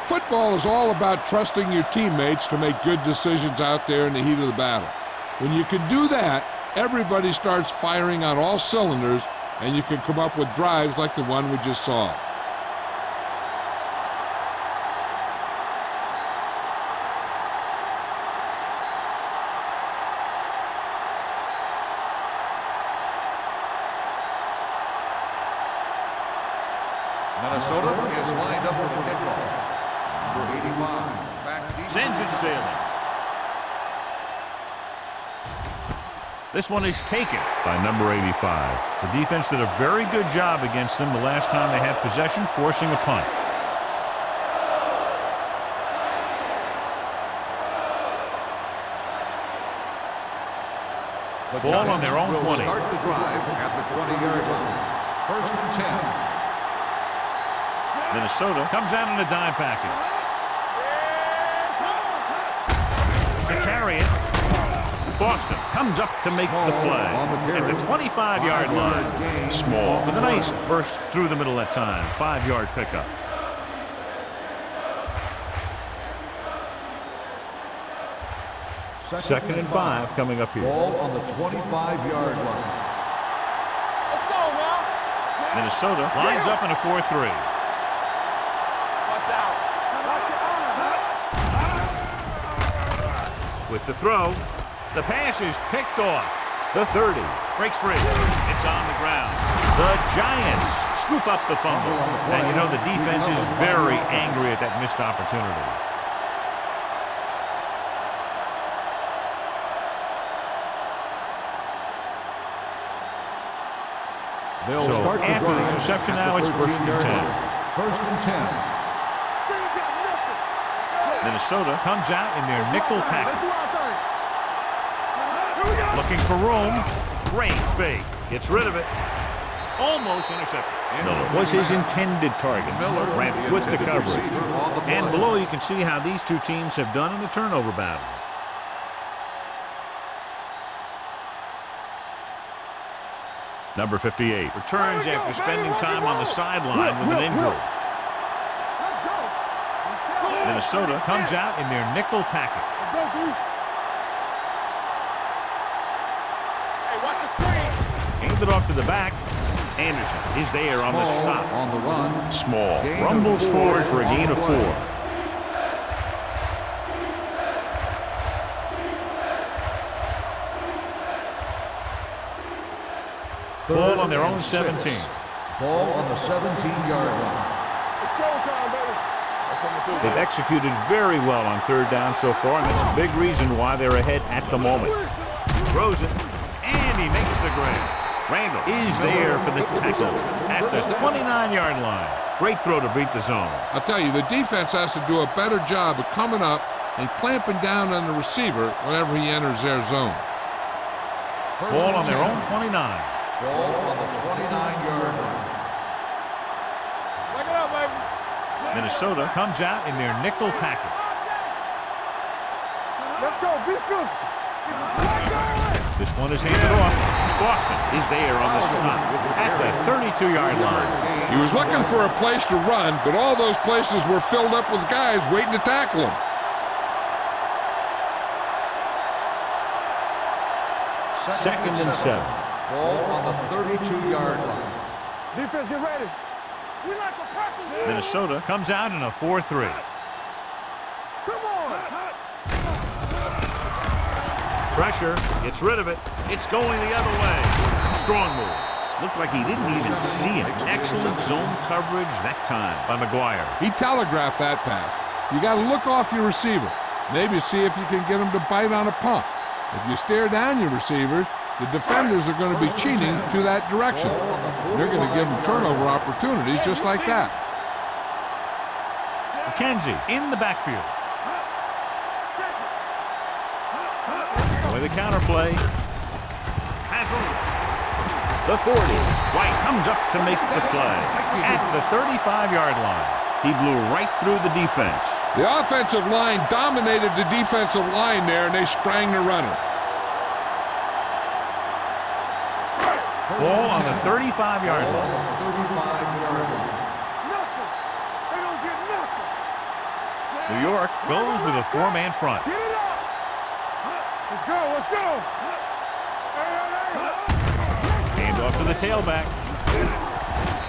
Football is all about trusting your teammates to make good decisions out there in the heat of the battle. When you can do that, everybody starts firing on all cylinders, and you can come up with drives like the one we just saw. Minnesota is lined up for the kickoff. Number 85. Back deep. Sends it sailing. This one is taken by number 85. The defense did a very good job against them the last time they had possession, forcing a punt. The Ball on their own Giants 20. will start the drive at the 20-yard line. 1st and 10. Minnesota comes out in a dime package. To carry it. Boston comes up to make the play at the 25-yard line. Small with a nice burst through the middle that time. 5-yard pickup. Second and 5 coming up here. Ball on the 25-yard line. Let's go, man. Minnesota lines up in a 4-3. Watch out. With the throw, the pass is picked off. The 30 breaks free. It's on the ground. The Giants scoop up the fumble. And you know the defense is very angry at that missed opportunity. So after the interception now, it's 1st and 10. 1st and 10. Minnesota comes out in their nickel package. Looking for room. Great fake. Gets rid of it. Almost intercepted. Miller was his intended target. Miller Ran with the coverage. on the play. And below you can see how these two teams have done in the turnover battle. Number 58 returns after spending time on the sideline with an injury. Minnesota comes out in their nickel package. Hey, watch the screen. Hands it off to the back. Anderson is there on the stop. On the run. Small Gain of rumbles 4 forward for a on gain the of play. 4. Ball on their own 17. Ball on the 17-yard line. It's showtime, baby. They've executed very well on 3rd down so far, and that's a big reason why they're ahead at the moment. Throws it, and he makes the grab. Randall is there for the tackle at the 29-yard line. Great throw to beat the zone. I'll tell you, the defense has to do a better job of coming up and clamping down on the receiver whenever he enters their zone. Ball on their own 29. Ball on the 29-yard line. Wake it up, baby. Minnesota comes out in their nickel package. Let's go. Be good. This one is handed off. Boston is there on the stop at the 32-yard line. He was looking for a place to run, but all those places were filled up with guys waiting to tackle him. Second and 7. Ball on the 32-yard line. Defense, get ready. We like the Packers. Minnesota comes out in a 4-3. Come on. Pressure, gets rid of it. It's going the other way. Strong move. Looked like he didn't even see him. Excellent zone coverage that time by McGuire. He telegraphed that pass. You got to look off your receiver. Maybe see if you can get him to bite on a pump. If you stare down your receivers, the defenders are going to be cheating to that direction. They're going to give them turnover opportunities just like that. McKenzie in the backfield. With a counterplay. Has room. The 40. White comes up to make the play at the 35-yard line. He blew right through the defense. The offensive line dominated the defensive line there, and they sprang the runner. Ball on the 35-yard line. Nothing. They don't get nothing. New York goes with a 4-man front. Get it up. Let's go. Let's go. Hand off to the tailback.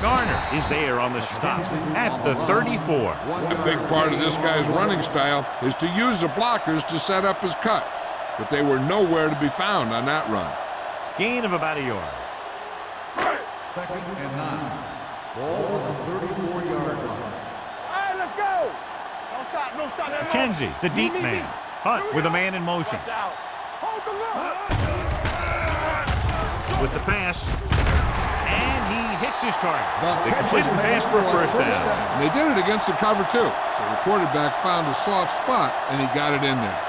Garner is there on the stop at the 34. A big part of this guy's running style is to use the blockers to set up his cut, but they were nowhere to be found on that run. Gain of about a yard. 2nd and 9. Ball on the 34-yard line. All right, let's go. Don't stop. Don't stop. McKenzie, the deep man. Hunt with a man in motion. Watch out. Hold the look. With the pass. And he hits his target. They complete the pass for a first down. And they did it against the cover, too. So the quarterback found a soft spot, and he got it in there.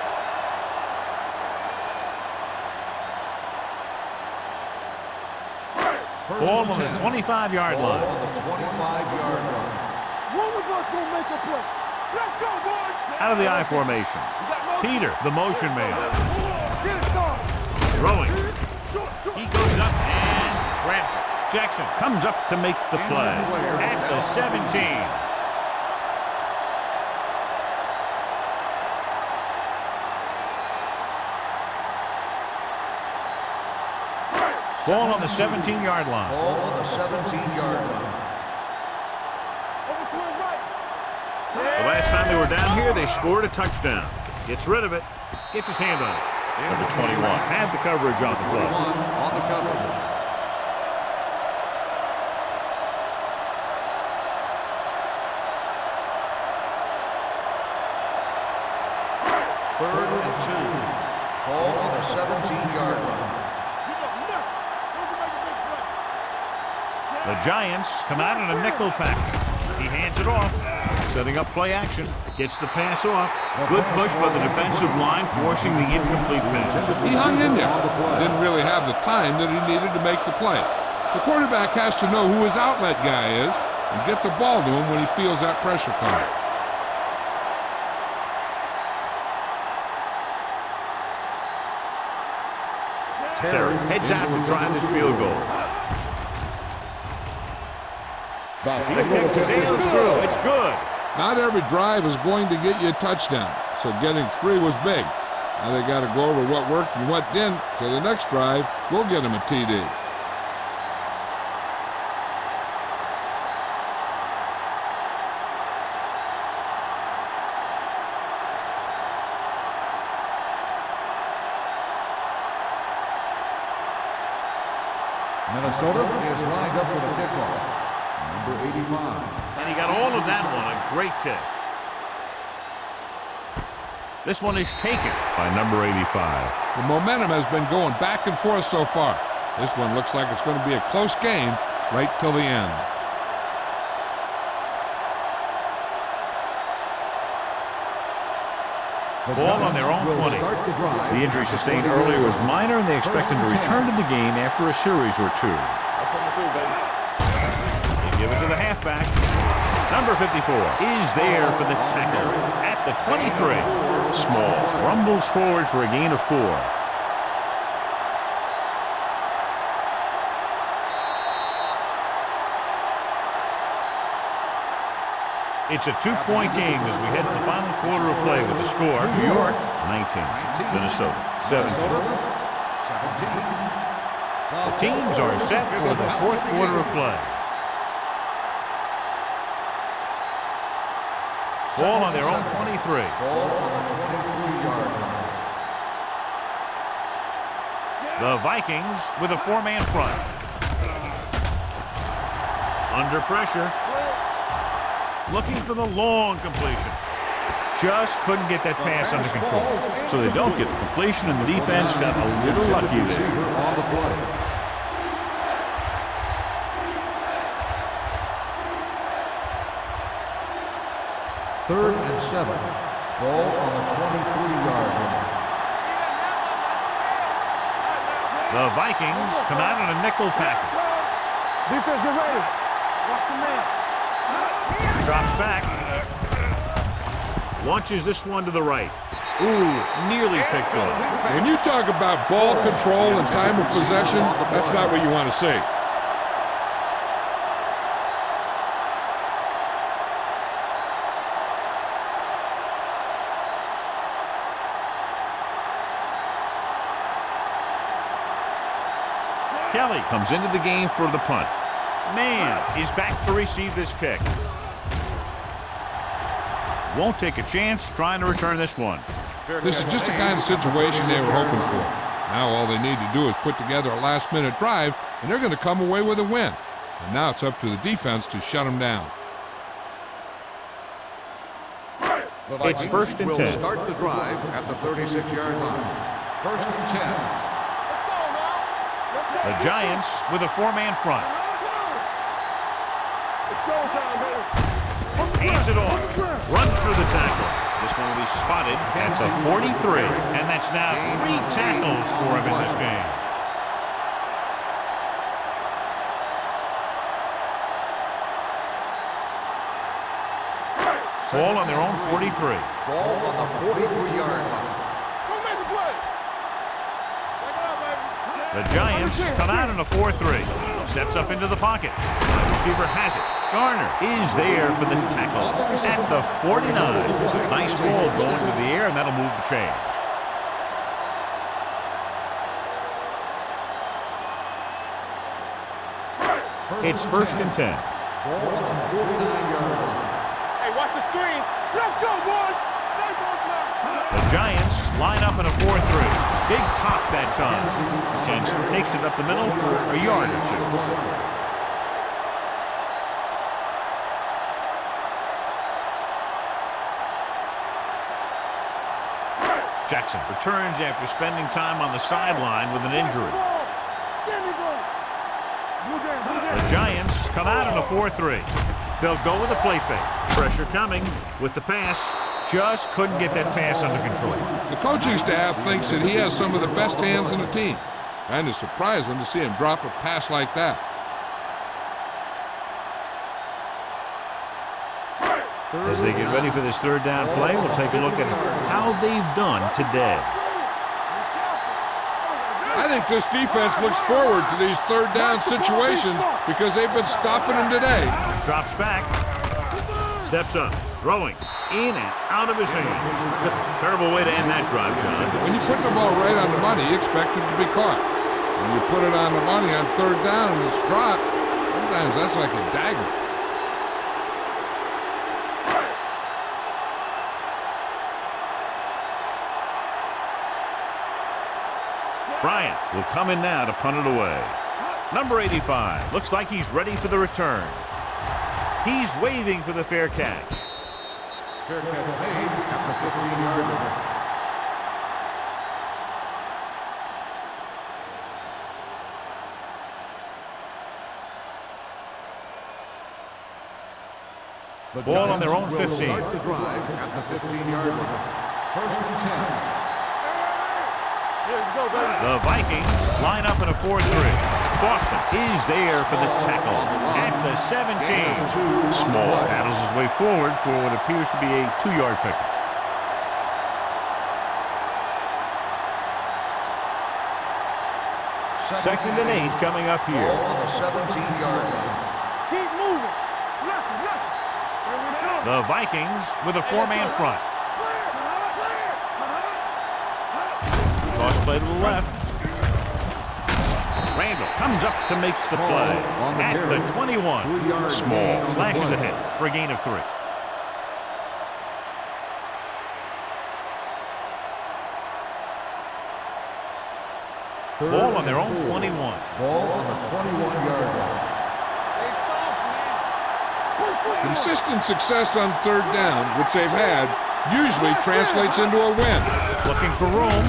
Ball on the 25-yard line. On the 25-yard line. One of us gonna make a play. Let's go, boys. Out of the I formation. Peter, the motion man. Get it started. Throwing. He goes up and grabs it. Jackson comes up to make the play at the 17. Ball on the 17-yard line. Ball on the 17-yard line. Overswing right. The last time they were down here, they scored a touchdown. Gets rid of it. Gets his hand on it. Number 21 had the coverage on the play. On the coverage. Third and 2. Ball on the 17-yard line. The Giants come out in a nickel package. He hands it off, setting up play action, gets the pass off. Good push by the defensive line, forcing the incomplete pass. He hung in there. Didn't really have the time that he needed to make the play. The quarterback has to know who his outlet guy is and get the ball to him when he feels that pressure coming. Terry heads out to try this field goal. The kick sails through. It's good. Not every drive is going to get you a touchdown, so getting 3 was big. Now they got to go over what worked and what didn't, so the next drive will get them a TD. Minnesota is lined up for the kickoff. Number 85. And he got all of that one. A great kick. This one is taken by number 85. The momentum has been going back and forth so far. This one looks like it's going to be a close game right till the end. Ball on their own 20. The injury sustained earlier was minor, and they expect him to return to the game after a series or two. They give it to the halfback. Number 54 is there for the tackle at the 23. Small rumbles forward for a gain of 4. It's a 2-point game as we head to the final quarter of play with the score. New York 19, Minnesota 17. The teams are set for the fourth quarter of play. Ball on their own 23. Ball on the 23-yard line. The Vikings with a 4-man front. Under pressure. Looking for the long completion. Just couldn't get that pass under control. So they don't get the completion, and the defense got a little lucky there. On the play. Third and 7. Ball on the 23-yard line. The Vikings come out in a nickel package. Defense, get ready. Watch your man. Drops back. Launches this one to the right. Ooh, nearly picked off. When you talk about ball control and time of possession, that's not what you want to see. Kelly comes into the game for the punt. Man is back to receive this kick. Won't take a chance trying to return this one. This is just the kind of situation they were hoping for. Now all they need to do is put together a last-minute drive, and they're going to come away with a win. And now it's up to the defense to shut them down. It's first and 10. We'll start the drive at the 36-yard line. First and 10. Let's go, man. The Giants with a 4-man front. It's showtime, baby. Hands it off. Runs through the tackle. This one will be spotted at the 43. And that's now 3 tackles for him in this game. Ball on their own 43. Ball on the 43-yard line. Go make the play. Take it out, baby. The Giants come out in a 4-3. Steps up into the pocket. Wide receiver has it. Garner is there for the tackle at the 49. Nice ball going to the air, and that'll move the chains. It's 1st and 10. Ball on the 49-yard line. Hey, watch the screen. Let's go, boys. The Giants line up in a 4-3. Big pop that time. Kenson takes it up the middle for a yard or two. Jackson returns after spending time on the sideline with an injury. The Giants come out in a 4-3. They'll go with a play fake. Pressure coming with the pass. Just couldn't get that pass under control. The coaching staff thinks that he has some of the best hands in the team. Kind of surprising to see him drop a pass like that. As they get ready for this 3rd down play, we'll take a look at how they've done today. I think this defense looks forward to these 3rd down situations because they've been stopping them today. Drops back. Steps up. Throwing. In and out of his hands. Terrible way to end that drive, John. When you put the ball right on the money, you expect it to be caught. When you put it on the money on 3rd down and it's dropped, sometimes that's like a dagger. Bryant will come in now to punt it away. Number 85. Looks like he's ready for the return. He's waving for the fair catch. Fair catch made at the 15-yard line. The Ball on their own Giants will 15. start the drive at the 15-yard line. 1st and 10. The Vikings line up in a 4-3. Boston is there for the tackle at the 17. Small battles his way forward for what appears to be a 2-yard pickup. Second and 8 coming up here. Ball on the 17-yard line. Keep moving. The Vikings with a 4-man front. Toss play to the left. Randall comes up to make the play at the 21. Small slashes ahead for a gain of 3. Ball on their own 21. Ball on the 21-yard line. Consistent success on 3rd down, which they've had, usually translates into a win. Looking for room.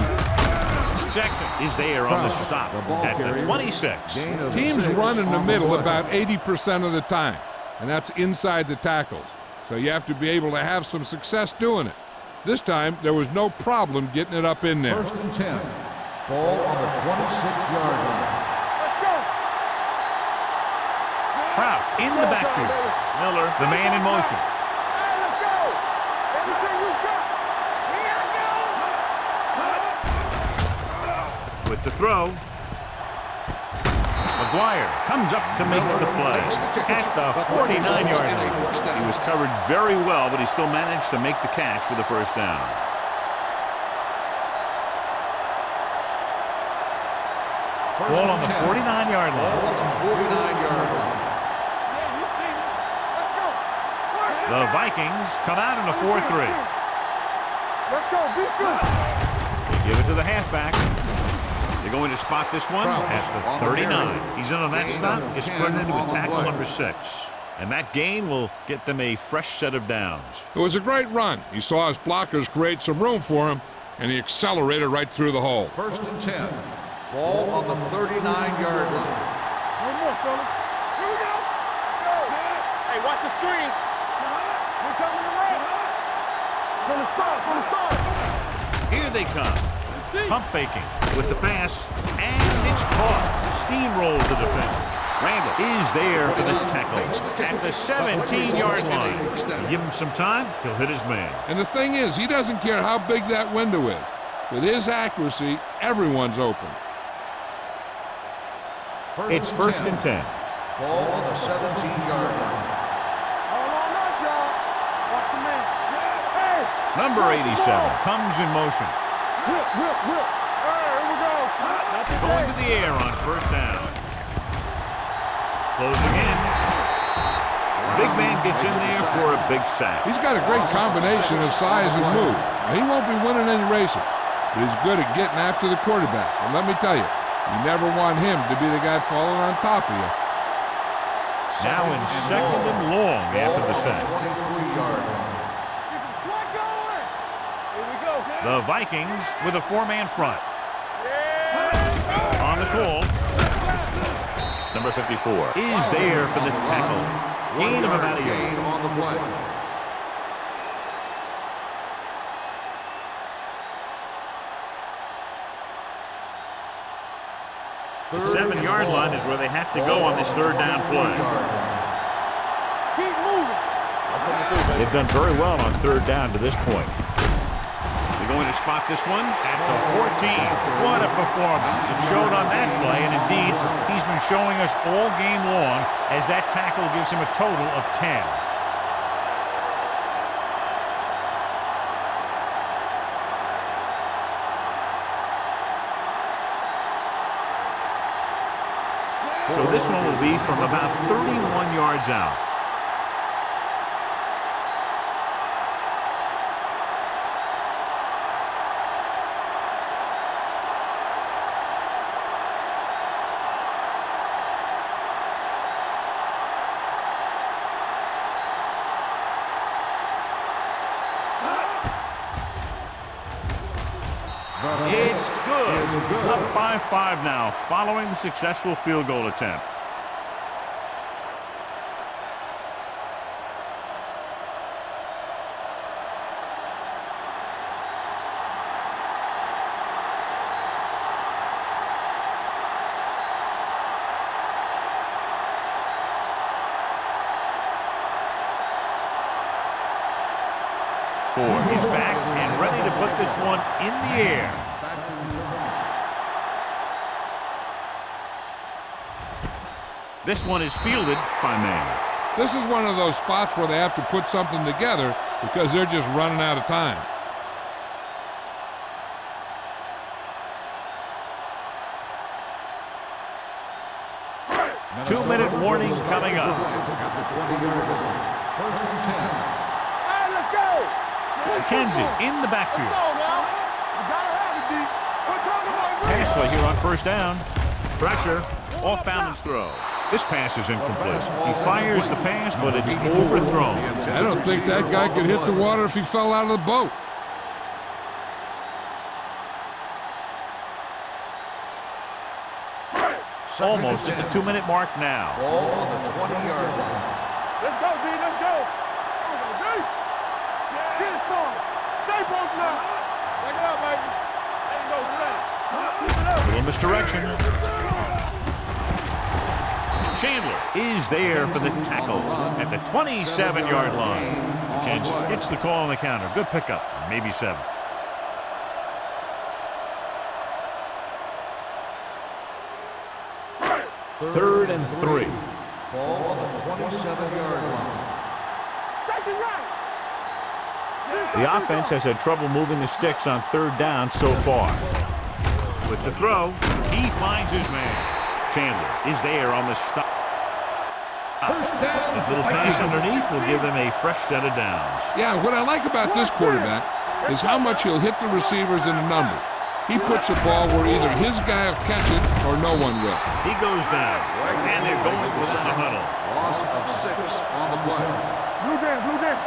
Jackson is there on the stop at the 26. Teams run in the middle about 80% of the time, and that's inside the tackles. So you have to be able to have some success doing it. This time, there was no problem getting it up in there. 1st and 10. Ball on the 26-yard line. Let's go. Prowse in the backfield. Miller, the man in motion. Hey, let's go. Everything you got. Here I go. With the throw. McGuire comes up to make the play at the 49-yard line. He was covered very well, but he still managed to make the catch for the 1st down. Ball on the 49-yard line. Ball on the 49-yard line. Yeah, you see me. Let's go. The Vikings come out in a 4-3. Let's go. Be good. They give it to the halfback. They're going to spot this one at the 39. He's in on that stop. Gets credited with tackle number 6. And that gain will get them a fresh set of downs. It was a great run. He saw his blockers create some room for him, and he accelerated right through the hole. 1st and 10. Ball on the 39-yard line. One more, fellas. Here we go. Let's go. Hey, watch the screen. We're coming around. Gonna start. Here they come. Pump faking with the pass, and it's caught. Steamrolls the defense. Randall is there for the tackle at the 17-yard line. You give him some time, he'll hit his man. And the thing is, he doesn't care how big that window is. With his accuracy, everyone's open. It's first and 10. Ball on the 17-yard line. Hold on us, y'all. Watch your man. Hey! Number 87 comes in motion. Whip, whip, whip. Hey, here we go. Not Going today. to the air on first down. Closing in. Big man gets in there for a big sack. He's got a great combination of size and move. Now, he won't be winning any races, but he's good at getting after the quarterback. And let me tell you, you never want him to be the guy falling on top of you. Now in second and long after the sack. 23-yard line. Get some slack going. Here we go. The Vikings with a four-man front. Yeah. On the call. Number 54 is there for the tackle. Gain of about a Gain yard. on the play. The 7-yard line is where they have to go on this third down play. Keep moving. They've done very well on third down to this point. They're going to spot this one at the 14. What a performance. It showed on that play, and indeed, he's been showing us all game long as that tackle gives him a total of 10. So this one will be from about 31 yards out. It's good. Up by 5 now, following the successful field goal attempt. Ford is back and ready to put this one in the air. This one is fielded by Mann. This is one of those spots where they have to put something together because they're just running out of time. Two-minute warning coming up. At the 20-yard line. First and 10. All right, let's go. McKenzie in the backfield. Let's go now. You gotta have it, D. We're talking about Pass play here on first down. Pressure. Off balance throw. This pass is incomplete. He fires the pass, but it's overthrown. I don't think that guy could hit the water if he fell out of the boat. Almost at the 2-minute mark now. Ball on the 20-yard line. Let's go, D. Let's go. Come on, D. Get it started. Stay posted now. Take it out, baby. There you go, straight. Keep it up. Little misdirection. Chandler is there for the tackle at the 27-yard line. McKenzie gets the call on the counter. Good pickup. Maybe 7. Third and 3. Ball on the 27-yard line. Second right. The offense has had trouble moving the sticks on third down so far. With the throw, he finds his man. Chandler is there on the stop. That little pass underneath will give them a fresh set of downs. Yeah, what I like about this quarterback is how much he'll hit the receivers in the numbers. He puts a ball where either his guy will catch it or no one will. He goes down, and they're going without a huddle. Loss of 6 on the play. Blue game, blue game.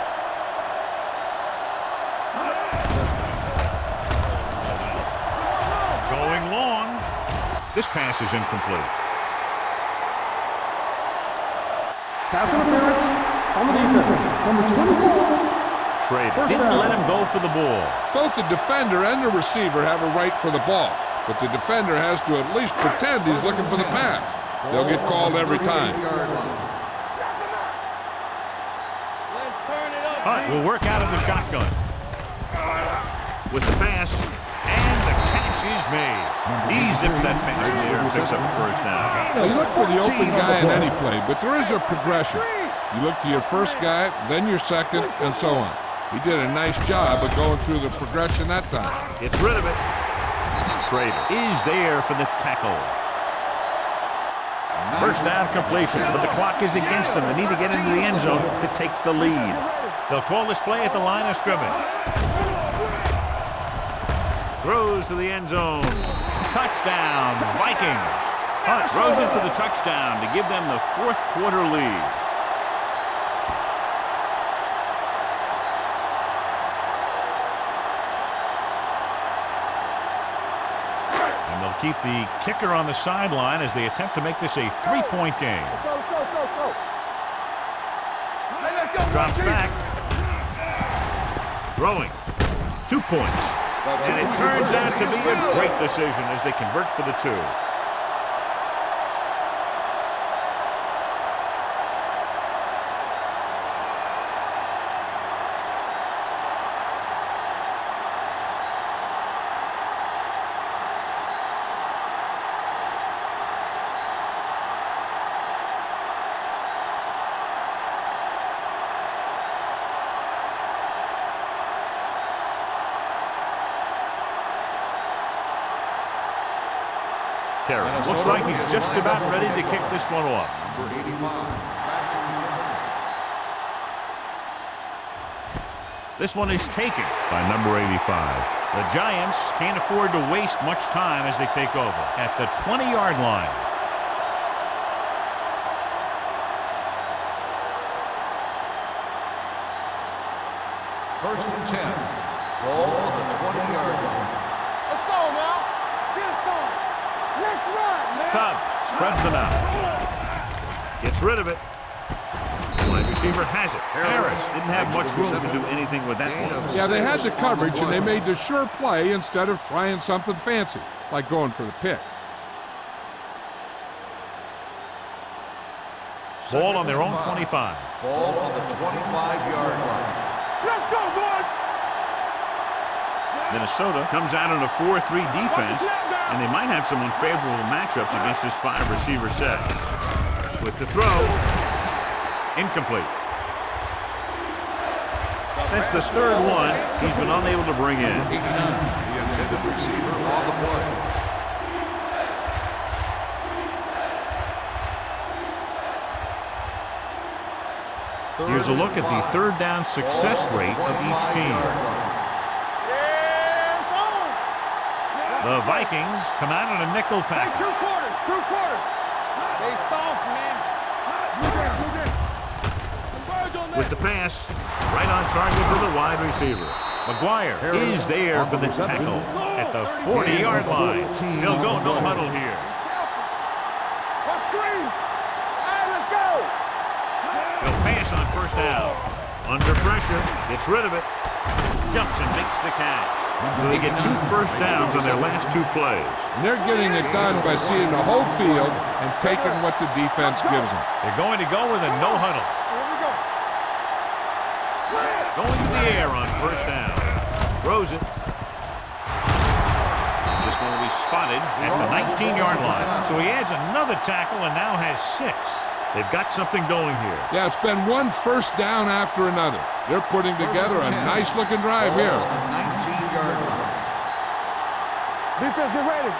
Going long. This pass is incomplete. Pass interference on the defense. Number 24. Schrader didn't let him go for the ball. Both the defender and the receiver have a right for the ball, but the defender has to at least pretend he's looking for the pass. They'll get called every time. Let's turn it up. Hunt will work out of the shotgun. With the pass, and the catch is made. He zips that pass in the air and picks up a first down. Now, you look for the open guy in any play, but there is a progression. You look to your first guy, then your second, and so on. He did a nice job of going through the progression that time. Gets rid of it. Schrader is there for the tackle. First down completion, but the clock is against them. They need to get into the end zone to take the lead. They'll call this play at the line of scrimmage. Throws to the end zone. Touchdown, Vikings. Hunt throws it for the touchdown to give them the fourth quarter lead. And they'll keep the kicker on the sideline as they attempt to make this a three-point game. Let's go, let's go, let's go, let's go. Hey, let's go. Drops back. Throwing. 2 points. And it turns out to be a great decision as they convert for the two. Looks like he's just about ready to kick this one off. Number 85, back to This one is taken by number 85. The Giants can't afford to waste much time as they take over at the 20-yard line. First and 10. Ball on the 20-yard line. Let's go now. Get it on. Let's run, man. Tubbs spreads them out. Gets rid of it. Wide receiver has it. Harris didn't have much room to do anything with that one. Yeah, they had the coverage, and they made the sure play instead of trying something fancy, like going for the pick. Ball on their own 25. Ball on the 25-yard line. Let's go, boys. Minnesota comes out in a 4-3 defense, and they might have some unfavorable matchups against this 5-receiver set. With the throw, incomplete. That's the third one he's been unable to bring in. 89, the intended receiver on the play. Here's a look at the third down success rate of each team. The Vikings come out in a nickel Hey, package. 2 quarters, 2 quarters. They soft, man. Move in. Converge on that. With the pass, right on target for the wide receiver. McGuire is there for the tackle at the 40-yard line. He'll go no huddle here. Let's screen. Hey, let's go. He'll pass on first down. Under pressure, gets rid of it. Jumps and makes the catch. So they get 2 first downs on their last 2 plays. And they're getting it done by seeing the whole field and taking what the defense gives them. They're going to go with a no huddle. Here we go. Going to the air on first down. Throws it. This one will be spotted at the 19-yard line. So he adds another tackle and now has 6. They've got something going here. Yeah, it's been one first down after another. They're putting together a nice-looking drive here. Ball on the 19-yard line. Defense, get ready.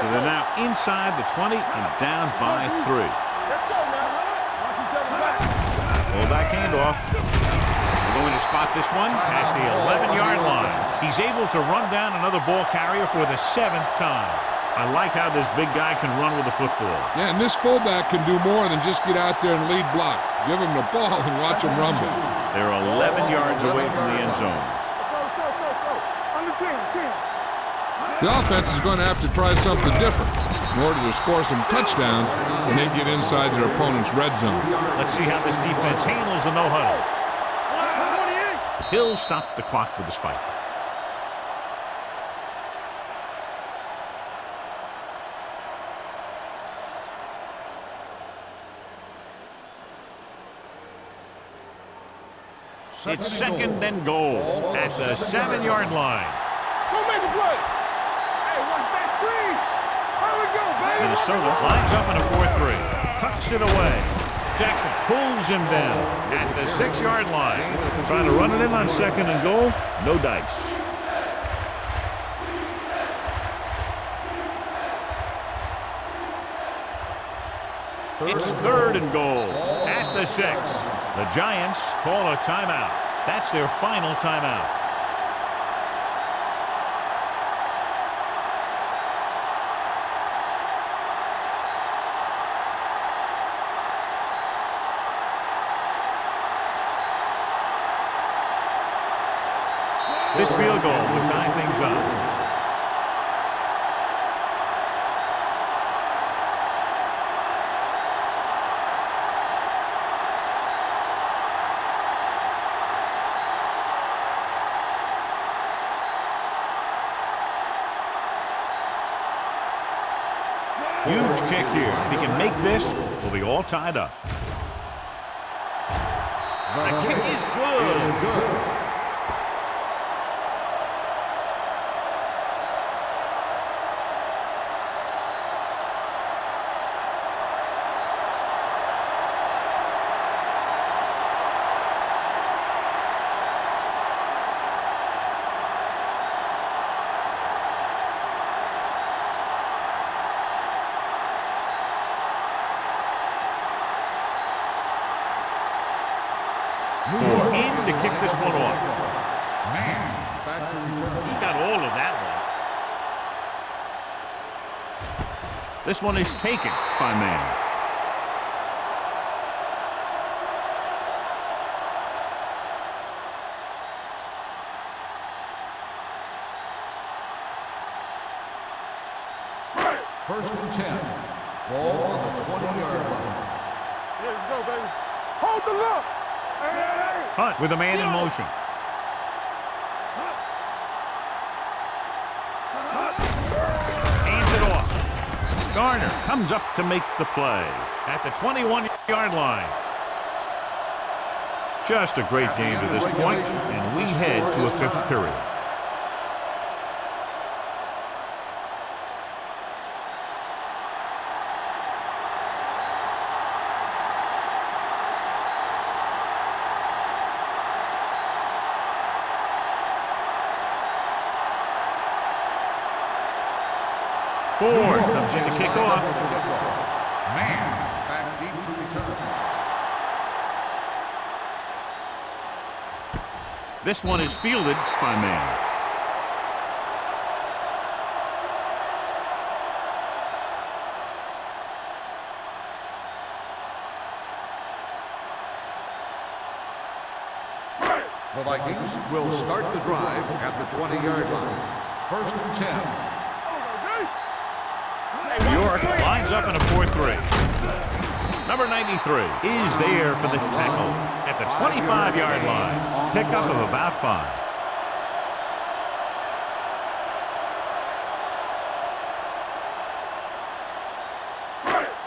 So they're now inside the 20 and down by 3. Let's go now. Watch each other back. Fullback handoff. They're going to spot this one at the 11-yard line. He's able to run down another ball carrier for the 7th time. I like how this big guy can run with the football. Yeah, and this fullback can do more than just get out there and lead block. Give him the ball and watch him rumble. They're 11 yards away from the end zone. Let's go. On the team. The offense is going to have to try something different in order to score some touchdowns when they get inside their opponent's red zone. Let's see how this defense handles the no huddle. 28. He'll stop the clock with the spike. It's second and goal at the 7-yard line. Go make a play. Hey, watch that screen. Here we go, baby. Minnesota lines up in a 4-3. Tucks it away. Jackson pulls him down at the 6-yard line. Trying to run it in on second and goal. No dice. It's third and goal at the 6. The Giants call a timeout. That's their final timeout. This field goal will tie things up. Huge kick here. If he can make this, we'll be all tied up. The kick is good. In to kick this one off. Man, back to return. He got all of that one. This one is taken by Man. First and 10. Ball on the 20-yard line. Here we go, baby. Hold the look. Hunt with a man in motion. Hands it off. Garner comes up to make the play at the 21-yard line. Just a great game to this point, and we head to a 5th period. Ford comes in to kick off. Man, back deep to return. This one is fielded by Man. The Vikings will start the drive at the 20-yard line. First and 10. New York lines up in a 4-3. Number 93 is there for the tackle at the 25-yard line. Pickup of about 5.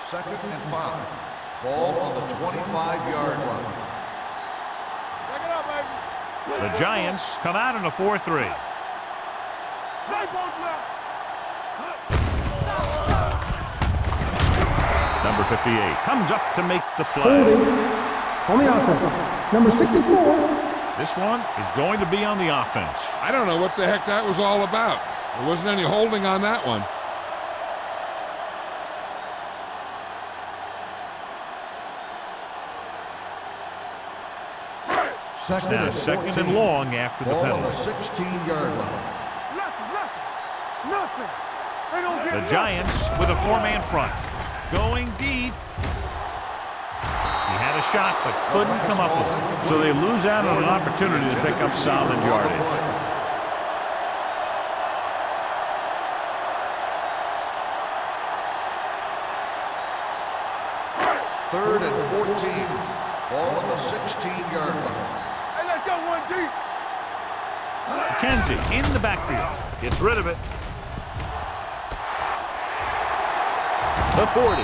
Second and 5. Ball on the 25-yard line. Check it out, baby. The Giants come out in a 4-3. Number 58 comes up to make the play. Holding on the offense. Number 64. This one is going to be on the offense. I don't know what the heck that was all about. There wasn't any holding on that one. It's now second and long after the Ball on the penalty. 16-yard line. Nothing. They don't get The Giants with a 4-man front. Going deep. He had a shot but couldn't come up with it. So they lose out on an opportunity to pick up solid yardage. Third and 14. Ball on the 16-yard line. Hey, let's go one deep. McKenzie in the backfield. Gets rid of it. The 40.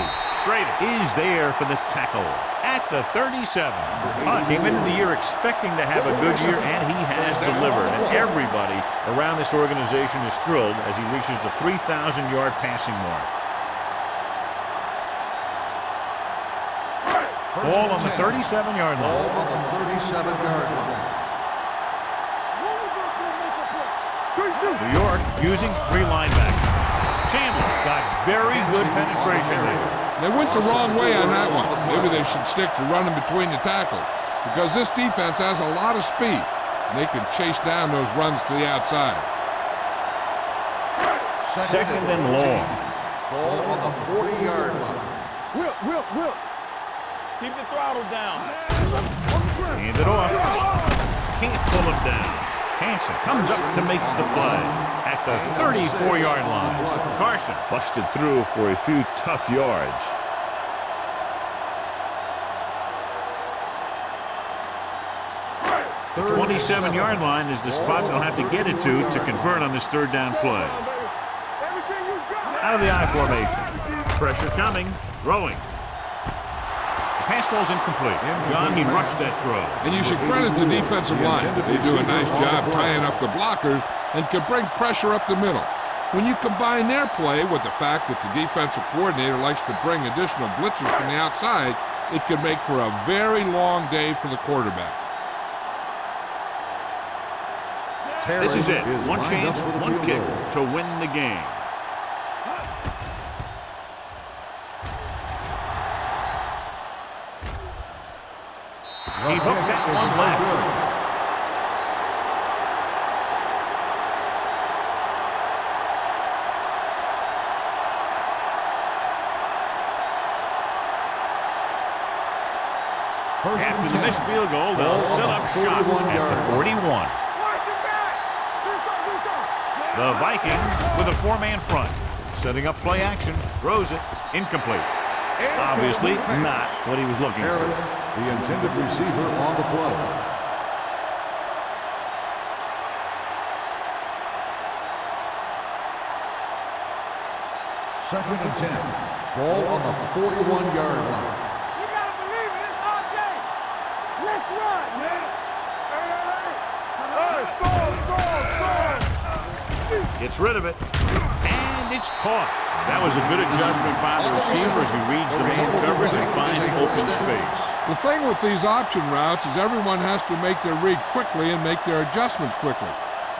Schrader is there for the tackle at the 37. Came into the year expecting to have a good year, and he has delivered. And everybody around this organization is thrilled as he reaches the 3,000-yard passing mark. Ball on the 37-yard line. Ball on the 37-yard line. New York using 3 linebackers. Chandler got very good penetration there. They went the wrong way on that one. Maybe they should stick to running between the tackles, because this defense has a lot of speed, and they can chase down those runs to the outside. Second and long. Ball on the 40-yard line. Will. Keep the throttle down. Hand it off. Can't pull him down. Hansen comes up to make the play at the 34-yard line. Carson busted through for a few tough yards. The 27-yard line is the spot they'll have to get it to convert on this third down play. Out of the I formation. Pressure coming. Throwing. Pass falls incomplete. John, he rushed that throw. And you should credit the defensive line. They do a nice job tying up the blockers and can bring pressure up the middle. When you combine their play with the fact that the defensive coordinator likes to bring additional blitzers from the outside, it can make for a very long day for the quarterback. This is it. One chance, one kick to win the game. He hooked that one left. After the missed field goal, they'll set up shop at the 41. The Vikings with a 4-man front. Setting up play action. Throws it. Incomplete. Obviously not what he was looking for. The intended receiver on the play. Second and 10. Ball on the 41-yard line. You gotta believe it. It's our game. Let's run. Score. Gets rid of it. And it's caught. That was a good adjustment by the receiver as he reads the man coverage and finds open space. The thing with these option routes is everyone has to make their read quickly and make their adjustments quickly.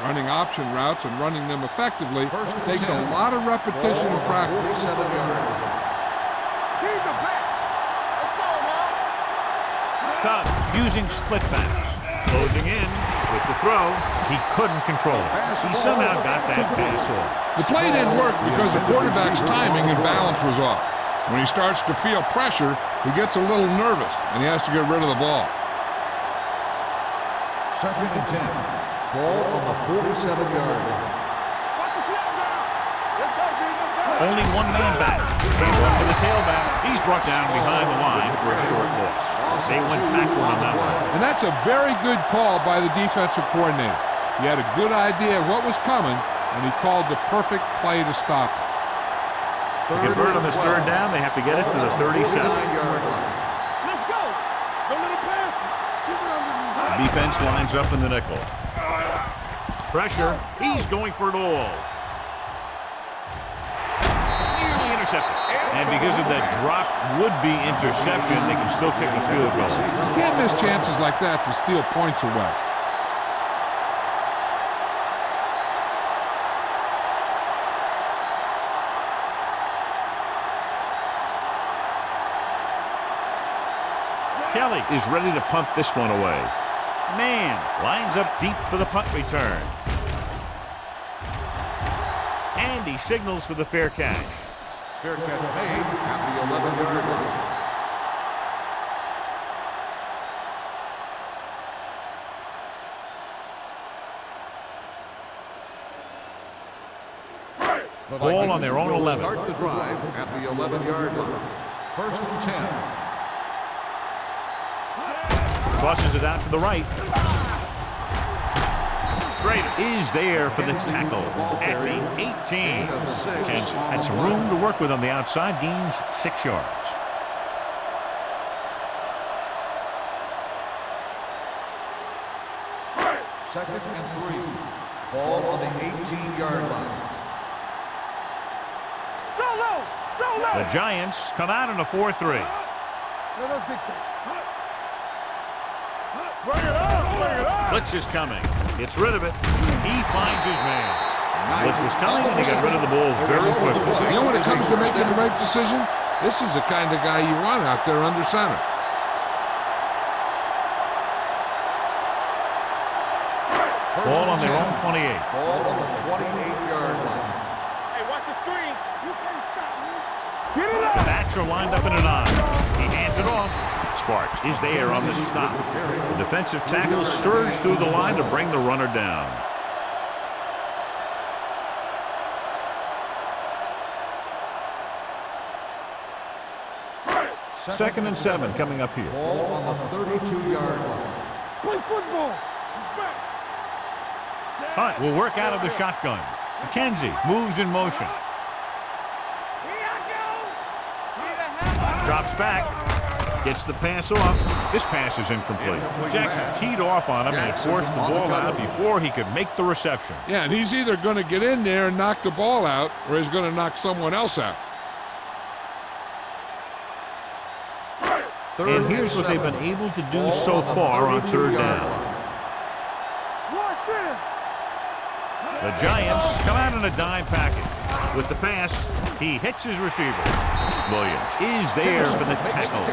Running option routes and running them effectively takes a lot of repetition and practice. Cubs using split backs. Closing in with the throw. He couldn't control it. He somehow got that pass off. The play didn't work because the quarterback's timing and balance was off. When he starts to feel pressure, he gets a little nervous, and he has to get rid of the ball. Second and 10. Ball on the 47-yard line. Only one man back. Came up to the tailback. He's brought down behind the line for a short loss. They went backward on that one. And that's a very good call by the defensive coordinator. He had a good idea of what was coming, and he called the perfect play to stop it. To convert on this third down, they have to get it to the 37. Let's go. Don't let it pass. Keep it underneath. Defense lines up in the nickel. Pressure. He's going for it all. Nearly intercepted. And because of that drop would-be interception, they can still kick a field goal. You can't miss chances like that to steal points away. Kelly is ready to punt this one away. Man lines up deep for the punt return. And he signals for the fair catch. Fair catch made at the 11-yard line. Ball on their own 11. Start the drive at the 11-yard line. First and 10. Tosses it out to the right. is there for the tackle at the 18. Kent had some room to work with on the outside, gains 6 yards. Second and 3. Ball on the 18-yard line. The Giants come out in a 4-3. Blitz is coming. Gets rid of it. He finds his man. Blitz was coming, and he got rid of the ball very quickly. You know, when it comes to making the right decision, this is the kind of guy you want out there under center. Ball on their own 28. Ball on the 28-yard line. Hey, watch the screen. You can't stop me. Get it The up. backs are lined up in a 9. He hands it off. Sparks is there on the stop. The defensive tackle surged through the line to bring the runner down. Second and 7 coming up here. Ball on the 32-yard line. Play football. He's back. Hunt will work out of the shotgun. McKenzie moves in motion. Drops back. Gets the pass off. This pass is incomplete. Jackson teed off on him and forced the ball out before he could make the reception. Yeah, and he's either going to get in there and knock the ball out, or he's going to knock someone else out. And here's what they've been able to do so far on 3rd down. The Giants come out in a dime package. With the pass, he hits his receiver. Williams is there for the tackle.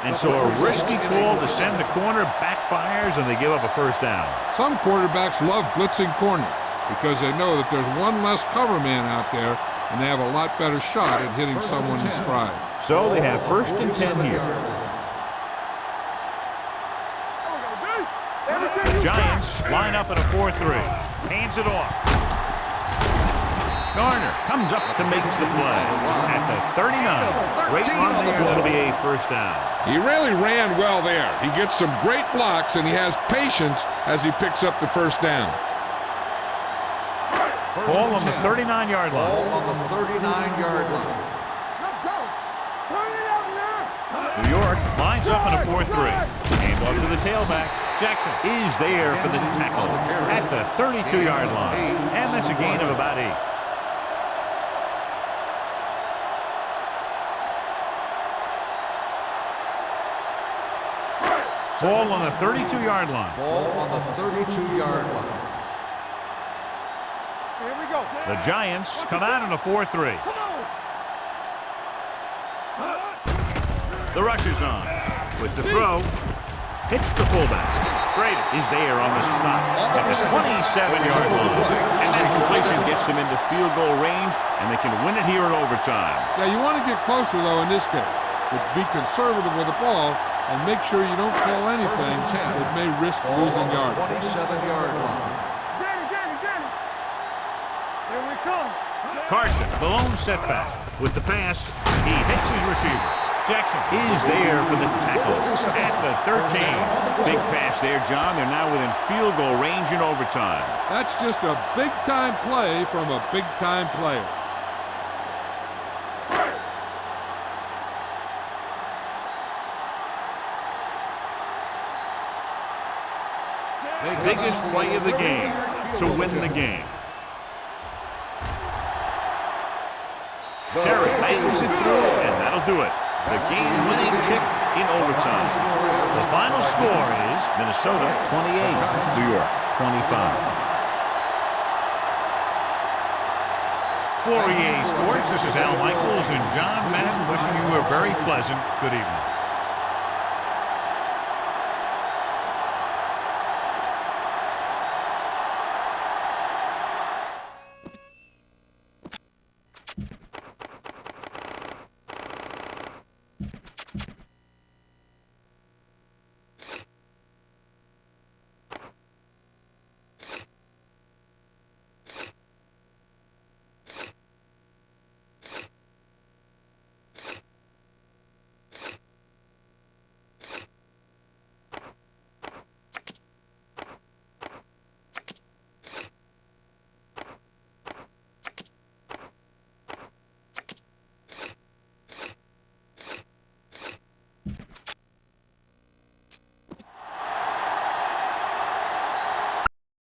And so a risky call to send the corner backfires, and they give up a 1st down. Some quarterbacks love blitzing corner because they know that there's one less cover man out there, and they have a lot better shot at hitting someone in stride. So they have 1st and 10 here. The Giants line up in a 4-3. Hands it off. Garner comes up to make the play at the 39. Great run there. That'll be a 1st down. He really ran well there. He gets some great blocks, and he has patience as he picks up the 1st down. Ball on the 39-yard line. Ball on the 39-yard line. Let's go. Turn it up now. New York lines up in a 4-3. Hand off to the tailback. Jackson is there for the tackle at the 32-yard line. And that's a gain of about 8. Ball on the 32-yard line. Ball on the 32-yard line. Here we go. The Giants come out in a 4-3. Come on. The rush is on. With the throw, hits the fullback. Schrader is there on the stop at the 27-yard line. And that completion gets them into field goal range, and they can win it here in overtime. Yeah, you want to get closer, though, in this case. But be conservative with the ball and make sure you don't call anything that may risk losing yards. 27-yard line. Get it. Here we come. Carson, the lone setback. With the pass, he hits his receiver. Jackson is there for the tackle at the 13. Big pass there, John. They're now within field goal range in overtime. That's just a big-time play from a big-time player. Biggest play of the game to win the game. Terry bangs it through, and that'll do it. The game-winning kick in overtime. The final score is Minnesota 28, New York 25. For EA Sports, this is Al Michaels and John Madden wishing you a very pleasant good evening.